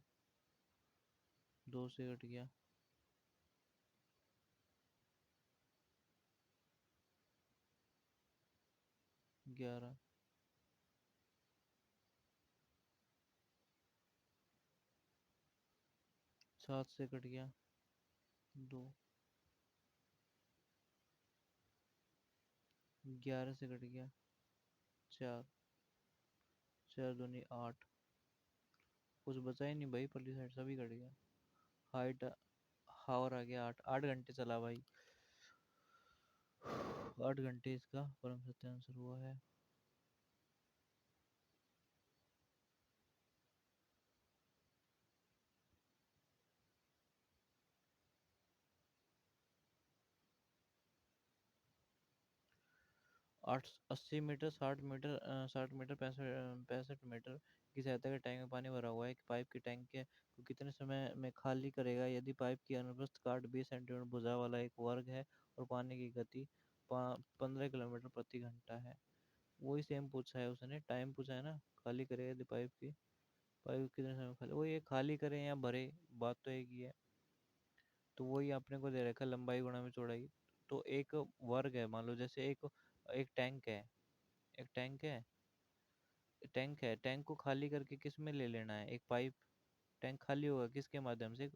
2 से कट गया, 11, 7 से कट गया 2, 11 से कट गया 4, 4 दूनी 8, कुछ बचा ही नहीं भाई, पल्ली साइड सभी कट गया। हाइट हावर आ गया 8, 8 घंटे चला भाई। 8 घंटे इसका परम सत्य आंसर हुआ है। 80 मीटर, 60 मीटर, 60 मीटर, 65 मीटर की सहायता के टैंक में पानी भरा हुआ है। एक पाइप के टैंक के को कितने समय में खाली करेगा? यदि पाइप की अनुप्रस्थ काट 20 सेंटीमीटर भुजा वाला एक वर्ग है और पानी की गति 15 किलोमीटर प्रति घंटा है। वही सेम पूछा है उसने, टाइम पूछा है ना, खाली करेगा यदि पाइप की, पाइप कितने समय में खाली, वो ये खाली करें या भरे, बात तो एक ही है। तो वही अपने को दे रखा है, लंबाई गुणा में चौड़ाई। तो एक वर्ग है, मान लो जैसे एक एक टैंक है, एक टैंक को खाली करके किस में ले लेना है, एक पाइप। टैंक खाली होगा किसके माध्यम से,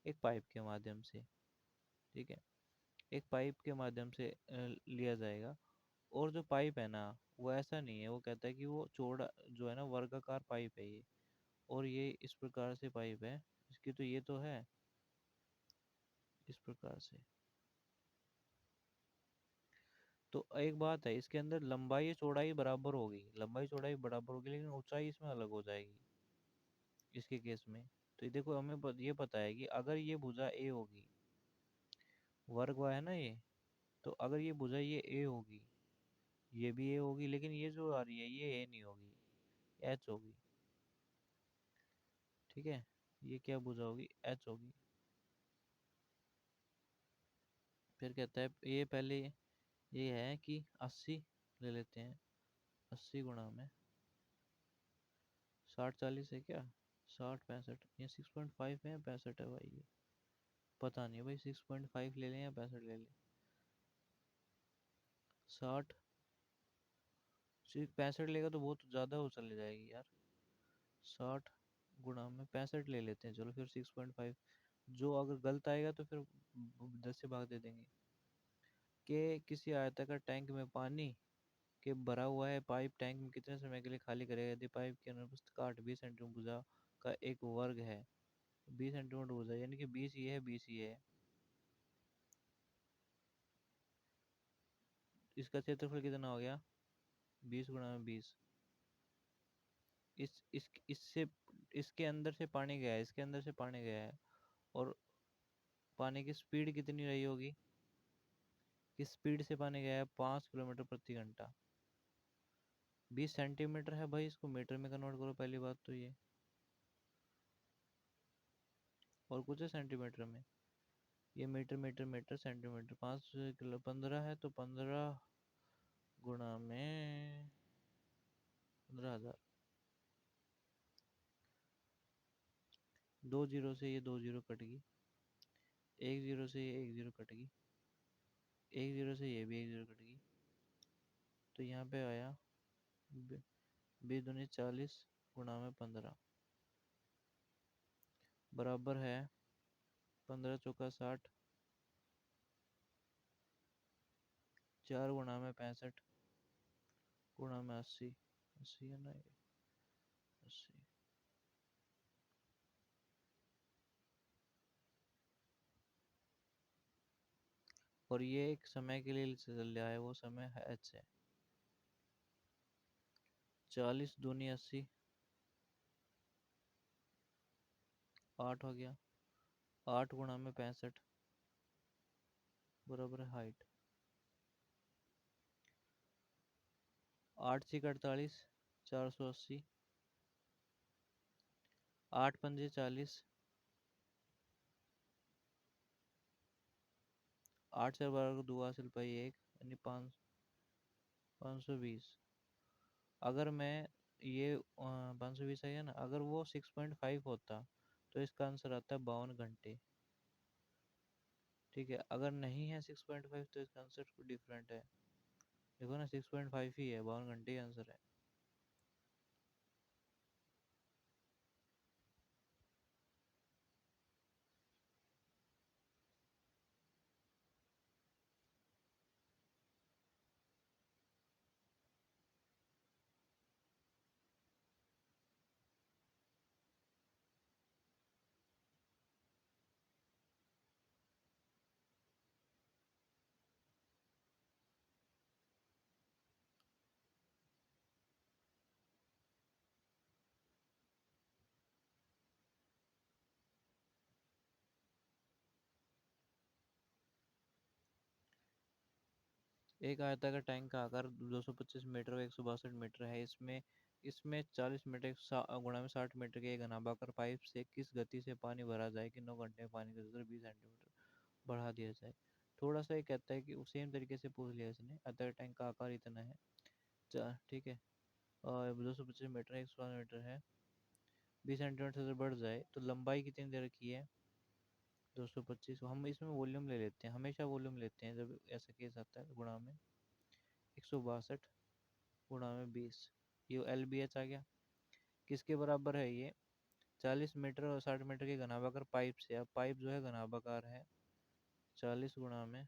एक पाइप के माध्यम से, ठीक है। एक पाइप के माध्यम से लिया जाएगा। और जो पाइप है ना, वो ऐसा नहीं है, वो कहता है कि वो चौड़ा जो है ना, वर्गाकार पाइप है ये, और ये इस प्रकार से पाइप है इसकी, तो ये तो है इस प्रकार से। तो एक बात है, इसके अंदर लंबाई चौड़ाई बराबर होगी, लंबाई चौड़ाई बराबर होगी, लेकिन ऊंचाई इसमें अलग हो जाएगी इसके केस में। तो ये देखो, हमें ये पता है कि अगर ये भुजा ए होगी, वर्ग है ना ये, तो अगर ये भुजा ये ए होगी, ये भी ए होगी, लेकिन ये जो आ रही है ये ए नहीं होगी, एच होगी, ठीक है। ये क्या भुजा होगी, एच होगी। फिर कहता है ये पहले ये है कि 80 ले लेते हैं, 80 गुणा में 60, 40 है क्या, 60, 65, ये 6.5 है या 65 है भाई, ये पता नहीं भाई, 6.5 ले लें या 65 ले लें। 60, 65 लेगा तो बहुत ज़्यादा हो चले जाएगी यार। 60 गुणा में 65 ले लेते हैं, चलो फिर 6.5, जो अगर गलत आएगा तो फिर 10 से भाग दे देंगे। कि किसी आयताकार टैंक में पानी के भरा हुआ है, पाइप टैंक में कितने समय के लिए खाली करेगा? यदि पाइप की अनुप्रस्थ काट 20 सेंटीमीटर भुजा का एक वर्ग है, 20 सेंटीमीटर भुजा यानी कि 20 ये है, 20 ये है, इसका क्षेत्रफल कितना हो गया, 20 गुणा में 20। इससे इसके अंदर से पानी गया है, इसके अंदर से पानी गया है, और पानी की स्पीड कितनी रही होगी, किस स्पीड से पानी गया है, 5 किलोमीटर प्रति घंटा। 20 सेंटीमीटर है भाई, इसको मीटर में कन्वर्ट करो, पहली बात तो ये, और कुछ है सेंटीमीटर में, ये metre metre metre centimetre, 5 kilo 15 है, तो 15 गुणा में 15,000। 2 जीरो से ये 2 जीरो कट गई, 1 जीरो से ये 1 जीरो कट गई, एक जीरो से ये भी एक जीरो कट गई, तो यहाँ पे आया बी दूनी 40 गुणा में 15 बराबर है 15 चौका 60, 4 गुणा में 65 गुणा में 80, 80 है ना ये, 80। और ये एक समय के लिए चल रहा है, वो समय है एच है। 40 दूनी 80, 8 हो गया, 8 गुणा में 65 बराबर है हाइट, 8 छः 48, 480, 8 पंजे 40, 8 चार 12 को दुआ हासिल पाई एक, यानी 520। अगर मैं ये 520 है ना, अगर वो 6.5 होता तो इसका आंसर आता है 52 घंटे। ठीक है, अगर नहीं है 6.5 तो इसका आंसर डिफरेंट है। देखो ना 6.5 ही है, 52 घंटे ही आंसर है। एक आयताकार टैंक का आकार 225 मीटर व 162 मीटर है। इसमें इसमें 40 मीटर गुणा में 60 मीटर के एक घनाभार पाइप से किस गति से पानी भरा जाए कि 9 घंटे में पानी का स्तर 20 सेंटीमीटर बढ़ा दिया जाए। थोड़ा सा ये कहता है कि सेम तरीके से पूछ लिया इसने। आयताकार टैंक का आकार इतना है, ठीक है, और 225 मीटर 162 मीटर है, 20 सेंटीमीटर से बढ़ जाए तो लंबाई कितनी दे रखी है 225। हम इसमें वॉल्यूम ले लेते हैं, हमेशा वॉल्यूम लेते हैं जब ऐसा केस आता है। गुणा में 162 गुणा में 20, ये एल बी एच आ गया। किसके बराबर है ये, 40 मीटर और 60 मीटर के घनाभार पाइप से। अब पाइप जो है घनाभार है, 40 गुणा में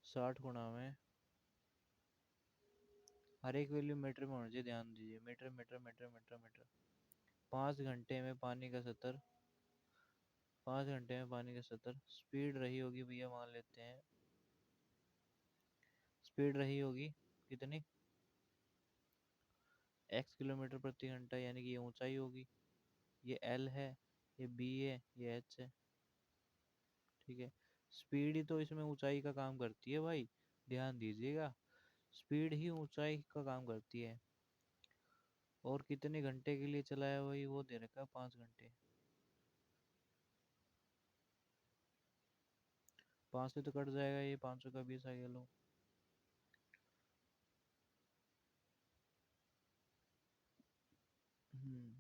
60 गुणा में, हर एक वैल्यू मीटर में होनी चाहिए, ध्यान दीजिए, metre metre metre metre metre. 5 घंटे में पानी का स्तर, 5 घंटे में पानी का स्तर, स्पीड रही होगी भैया, मान लेते हैं स्पीड रही होगी कितनी, x किलोमीटर प्रति घंटा, यानी कि ये ऊंचाई होगी, ये l है, ये b है, ये h है। ठीक है, स्पीड ही तो इसमें ऊंचाई का काम करती है भाई, ध्यान दीजिएगा, स्पीड ही ऊंचाई का काम करती है। और कितने घंटे के लिए चला है भाई, वो दे रखा है 5 घंटे। 5 से तो कट जाएगा ये, 500 का 20 आ गया लो। हम्म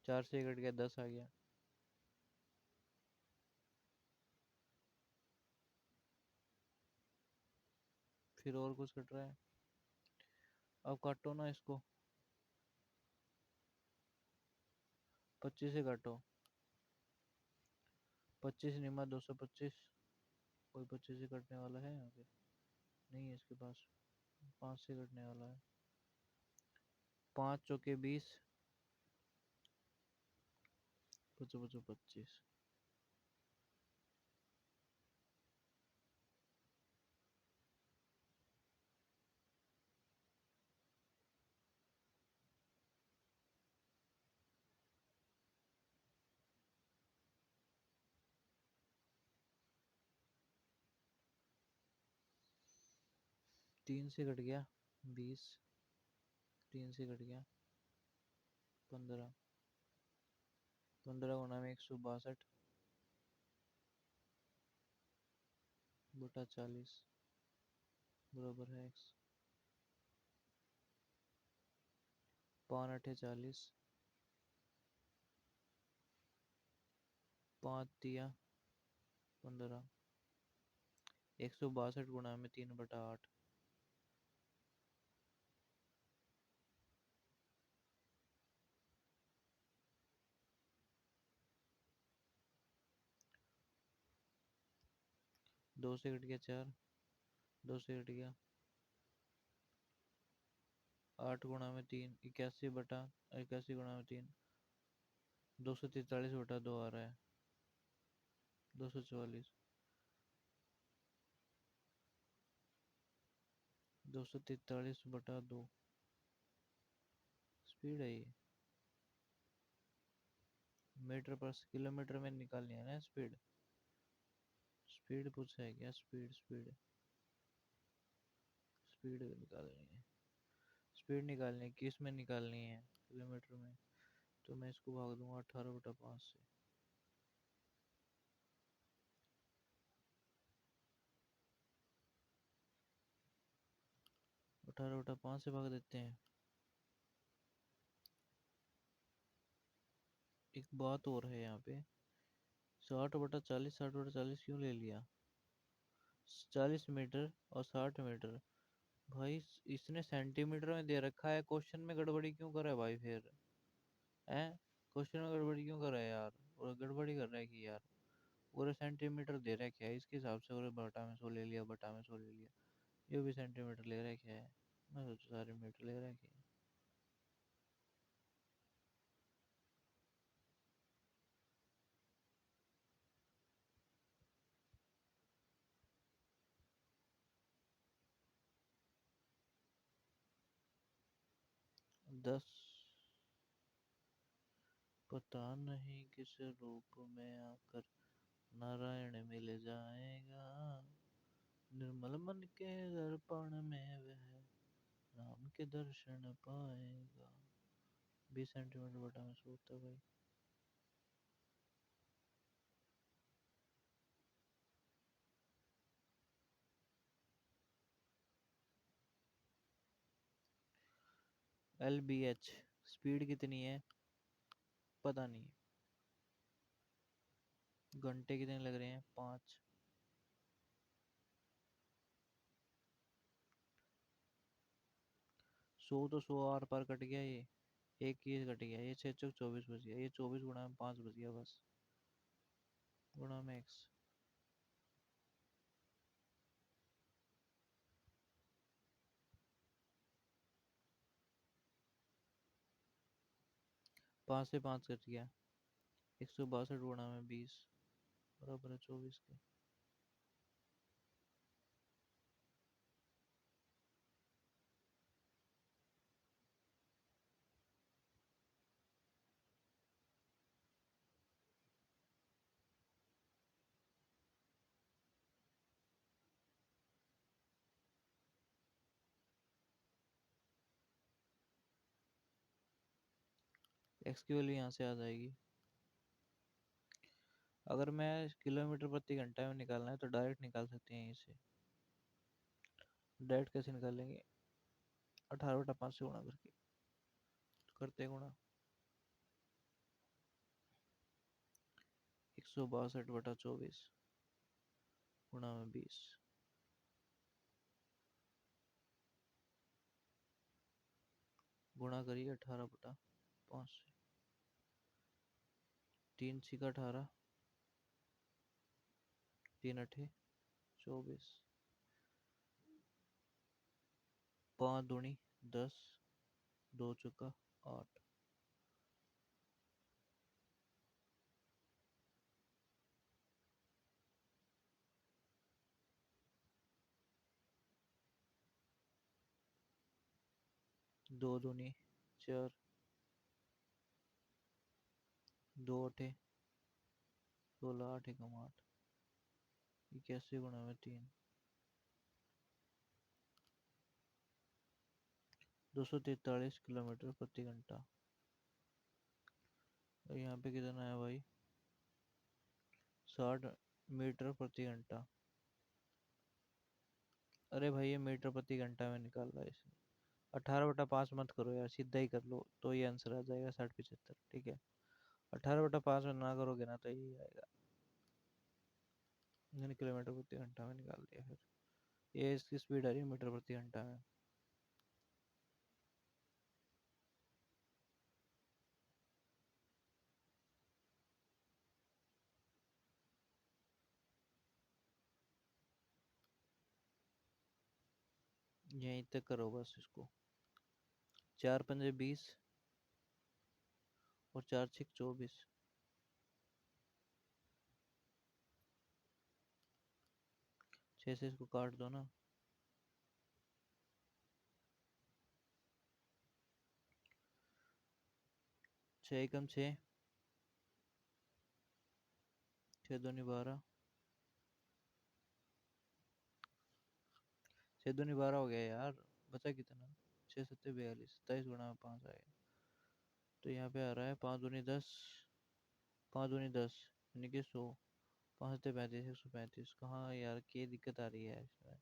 4 से कट गया, 10 आ गया। फिर और कुछ कट रहा है, अब काटो ना इसको, 25 से काटो, 25 निमा 225, कोई 25 से कटने वाला है यहाँ पे, नहीं है इसके पास, 5 से कटने वाला है, 5 चौके 20, 25। 3 से कट गया 20, 3 से कट गया 15, 15 गुना में 162 बटा 40 बराबर है x। 5 8 40, 5 दिया 15, 162 गुणा में 3/8, 2 से कट गया 4, 2 से कट गया 8 गुणा में 3, 81 गुणा में 3, 243/2 आ रहा है, 244, 243/2 स्पीड है ये। मीटर पर किलोमीटर में निकालनी है ना स्पीड। स्पीड पूछा है क्या? स्पीड स्पीड स्पीड निकालनी है। स्पीड निकालनी है, किस में निकालनी है? किलोमीटर में। तो मैं इसको भाग दूंगा 18/5 से। 18/5 से भाग देते हैं। एक बात और है यहाँ पे, 60/40, 60/40 क्यों ले लिया? 40 मीटर और 60 मीटर। भाई इसने सेंटीमीटर में दे रखा है, क्वेश्चन में गड़बड़ी क्यों कर रहा है भाई फिर? है, क्वेश्चन में गड़बड़ी क्यों कर रहा है यार? और गड़बड़ी कर रहा है कि यार पूरे सेंटीमीटर दे रखा है इसके हिसाब से, और बटा में 100 ले लिया, बटा में 100 ले लिया। ये भी सेंटीमीटर ले रखा है, मैं सोचा सारे मीटर ले रखे हैं। दस, पता नहीं किस रूप में आकर नारायण मिल जाएगा, निर्मल मन के दर्पण में वह राम के दर्शन पाएगा। 20 सेंटीमीटर बटा में 100 होता है भाई। LBH स्पीड कितनी है? पता नहीं। घंटे कितने लग रहे हैं? 5। 100 तो 100 आर पार कट गया ये, एक ये कट गया, ये 6 चौक 24 बच गया, ये 24 गुणा में 5 बच गया बस, गुणा में x। 5 से 5 कट गया, 162 गुणा में 20 बराबर है 24 के। x की वैल्यू यहाँ से आ जाएगी। अगर मैं किलोमीटर प्रति घंटा में निकालना है तो डायरेक्ट निकाल सकते हैं इसे। डायरेक्ट कैसे निकालेंगे? 18/5 से गुणा करके, तो करते हैं गुणा। 162/24 गुणा में 20, गुणा करिए 18/5 से। 3 × 6 = 18, 3 × 8 = 24, 5 दूनी 10, 2 × 8। दो दूनी 4, 2 × 8 = 16, 8 × 8 = 81 गुणा में 3, 243 किलोमीटर प्रति घंटा। और यहाँ पे कितना है भाई? 60 मीटर प्रति घंटा। अरे भाई ये मीटर प्रति घंटा में निकाल रहा है इसने। 18/5 मत करो यार, सीधा ही कर लो तो ये आंसर आ जाएगा 60-75, ठीक है। 18/5 में ना करोगे ना तो यही आएगा। मैंने किलोमीटर प्रति घंटा में निकाल दिया। फिर ये इसकी स्पीड आ रही है मीटर प्रति घंटा में। यहीं तक करो बस इसको। 4 पंजे 20 और 4 6 24। 6 से इसको काट दो ना। 6 एकम 6। 6 दूनी 12। 6 दूनी 12 हो गया यार। बचा कितना? 6 7 42, 27 गुणा में 5 आएगा। तो यहाँ पे आ रहा है 5 दूनी 10। 5 दूनी 10 यानी कि 100। 5 7 35, 135। कहाँ यार की दिक्कत आ रही है इसमें?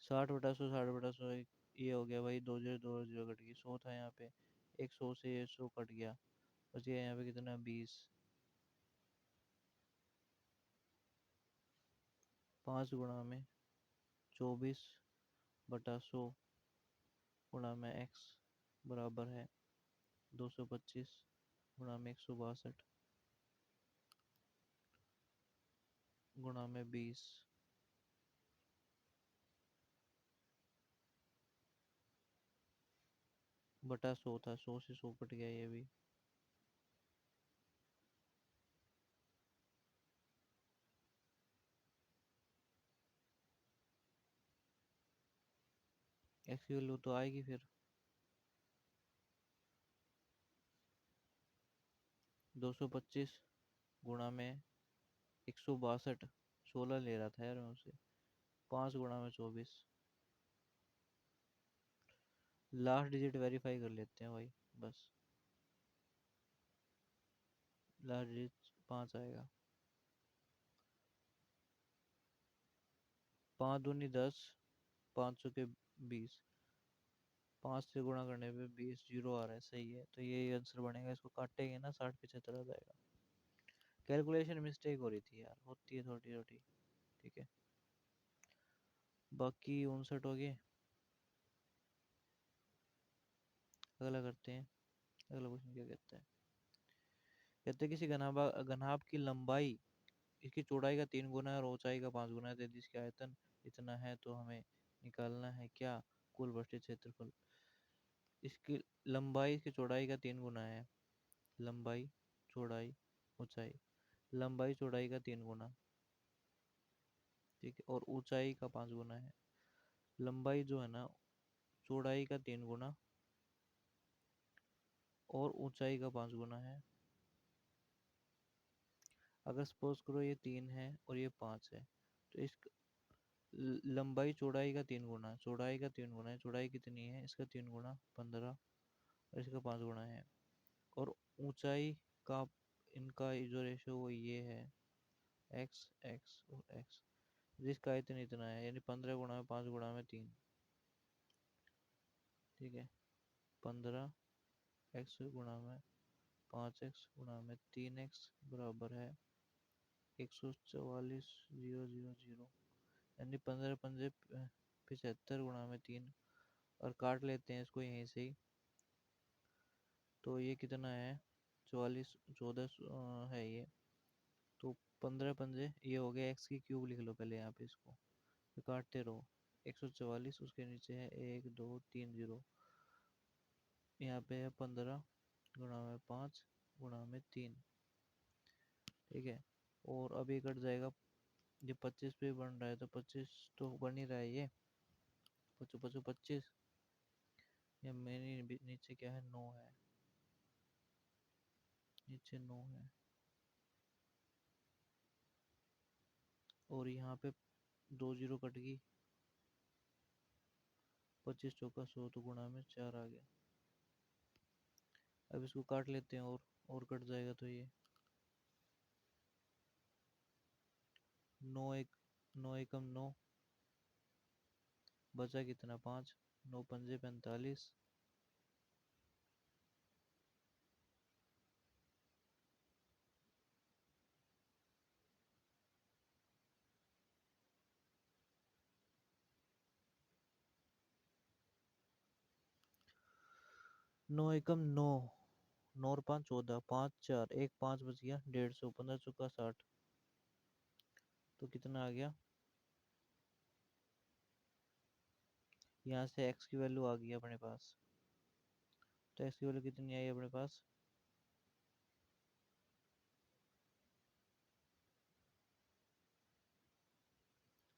60/100, 60/100। ये हो गया भाई, 2 0 2 0 कट गई। 100 था यहाँ पे, एक 100 से ये 100 कट गया। बच गया यहाँ पे कितना? 20। 5 गुणा में 24/100 गुणा में x बराबर है 225 गुणा में 162 गुणा में 20 बटा 100 था। 100 से 100 कट गया ये भी। x की वैल्यू तो आएगी फिर 225 गुणा में 162। 16 ले रहा था यार मैं उसे। 5 गुणा में 24। लास्ट डिजिट वेरीफाई कर लेते हैं भाई बस। लास्ट डिजिट 5 आएगा। 5 दूनी 10। 5 सौ के 20। 5 से गुणा करने पे 20 जीरो आ रहा है। सही है, तो ये आंसर बनेगा। इसको काटेंगे ना 60 75 आ जाएगा। कैलकुलेशन मिस्टेक हो रही थी यार, होती है थोड़ी छोटी। ठीक है, बाकी 59 हो गए। अगला करते हैं। अगला क्वेश्चन क्या कहता है? कहते हैं किसी घनाभ की लंबाई इसकी चौड़ाई का 3 गुना है और ऊंचाई का 5 गुना है, यदि इसकी आयतन इतना है तो हमें निकालना है क्या कुल वर्षित क्षेत्रफल। इसकी लंबाई इसकी चौड़ाई का 3 गुना है। लंबाई, चौड़ाई, ऊंचाई। लंबाई चौड़ाई का 3 गुना। ठीक है, और ऊंचाई का 5 गुना है। लंबाई जो है ना, चौड़ाई का 3 गुना और ऊंचाई का 5 गुना है। अगर सपोज करो ये 3 है और ये 5 है, तो इस लंबाई चौड़ाई का 3 गुना, चौड़ाई का 3 गुना है। चौड़ाई कितनी है? इसका 3 गुना 15 और इसका 5 गुना है। और ऊंचाई का इनका जो रेशो वो ये है, एक्स एक्स और एक्स। जिसका इतना इतना है, यानी 15 गुणा में 5 गुणा में 3। ठीक है, 15 x गुणा में 5 x गुणा में 3 x बराबर है 144,000। यानी 15 पंजे 75 गुणा में 3। और काट लेते हैं इसको यहीं से ही। तो ये कितना है? 44 14 है ये। तो 15 पंजे ये हो गया, एक्स की क्यूब लिख लो पहले यहाँ पे इसको। फिर काटते रहो। 144 उसके नीचे है 1 2 3 0। यहाँ पे है 15 गुणा में 5 गुणा में 3। ठीक है, और अभी कट जाएगा। ये 25 पे बन रहा है तो 25 तो बन ही रहा है ये। 25 25। ये मेरी नीचे क्या है? 9 है। नीचे 9 है। और यहाँ पे 2 0 कट गई। 25 चौका 100 तो गुणा में 4 आ गया। अब इसको काट लेते हैं और कट जाएगा तो ये 9 एक 9 एकम 9। बचा कितना? 5। 9 पंजे 45। नौ एकम नौ, नौ और पाँच 14, पाँच चार एक पाँच बच गया 150, 15 चौका 60। तो कितना आ गया, यहाँ से एक्स की वैल्यू आ गई अपने पास। तो एक्स की वैल्यू कितनी आई अपने पास,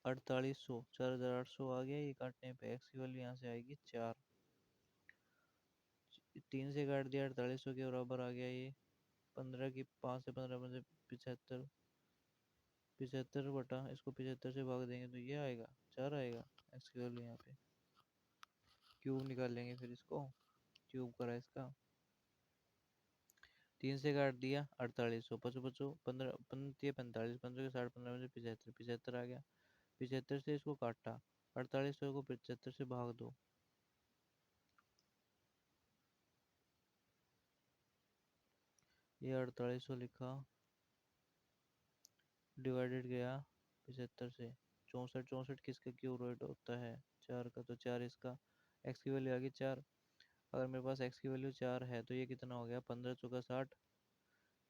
4800, 4800 आ गया। ये काटने पे एक्स की वैल्यू यहाँ से आएगी 4। 3 से काट दिया, 4800 के बराबर आ गया ये। 15 की 5 से 15 में से 75, 75 बटा इसको 75 से भाग देंगे तो ये आएगा 4 आएगा एक्स की वैल्यू यहाँ पे। क्यूब निकाल लेंगे फिर इसको, क्यूब करा इसका। 3 से काट दिया 4800, पचो पचो 15, 15 45, 15 के 60, 15 में से 75, 75 आ गया। 75 से इसको काटा, 4800 को 75 से भाग दो, ये 4800 लिखा, डिवाइडेड गया 75 से। 64, 64 किसका क्यूब रूट होता है, 4 का, तो 4 इसका। एक्स की वैल्यू आ गई 4। अगर मेरे पास एक्स की वैल्यू 4 है तो ये कितना हो गया, 15 चौका 60,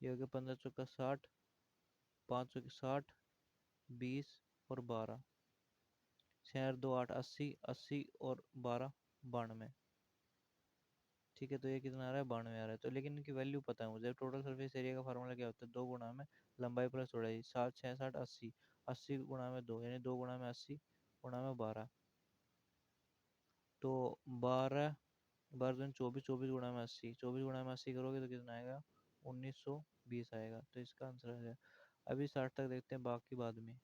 ये हो गया 15 चौका 60, 5 चौके 60, 20 और 12, 6 और 2 8, 80, 80 और 12 92। ठीक है, तो ये कितना आ रहा है, 92 आ रहा है। तो लेकिन इनकी वैल्यू पता है मुझे। टोटल सरफेस एरिया का फार्मूला क्या होता है, 2 गुणा में लंबाई प्लस चौड़ाई, 7 6 60 80, 80 गुणा में 2 यानी 2 गुणा में 80 गुणा में 12, तो 12, 12 24, 24 गुणा में 80, 24 गुणा में 80 करोगे तो कितना आएगा, 1920 आएगा। तो इसका आंसर है। अभी 60 तक देखते हैं, बाकी बाद में।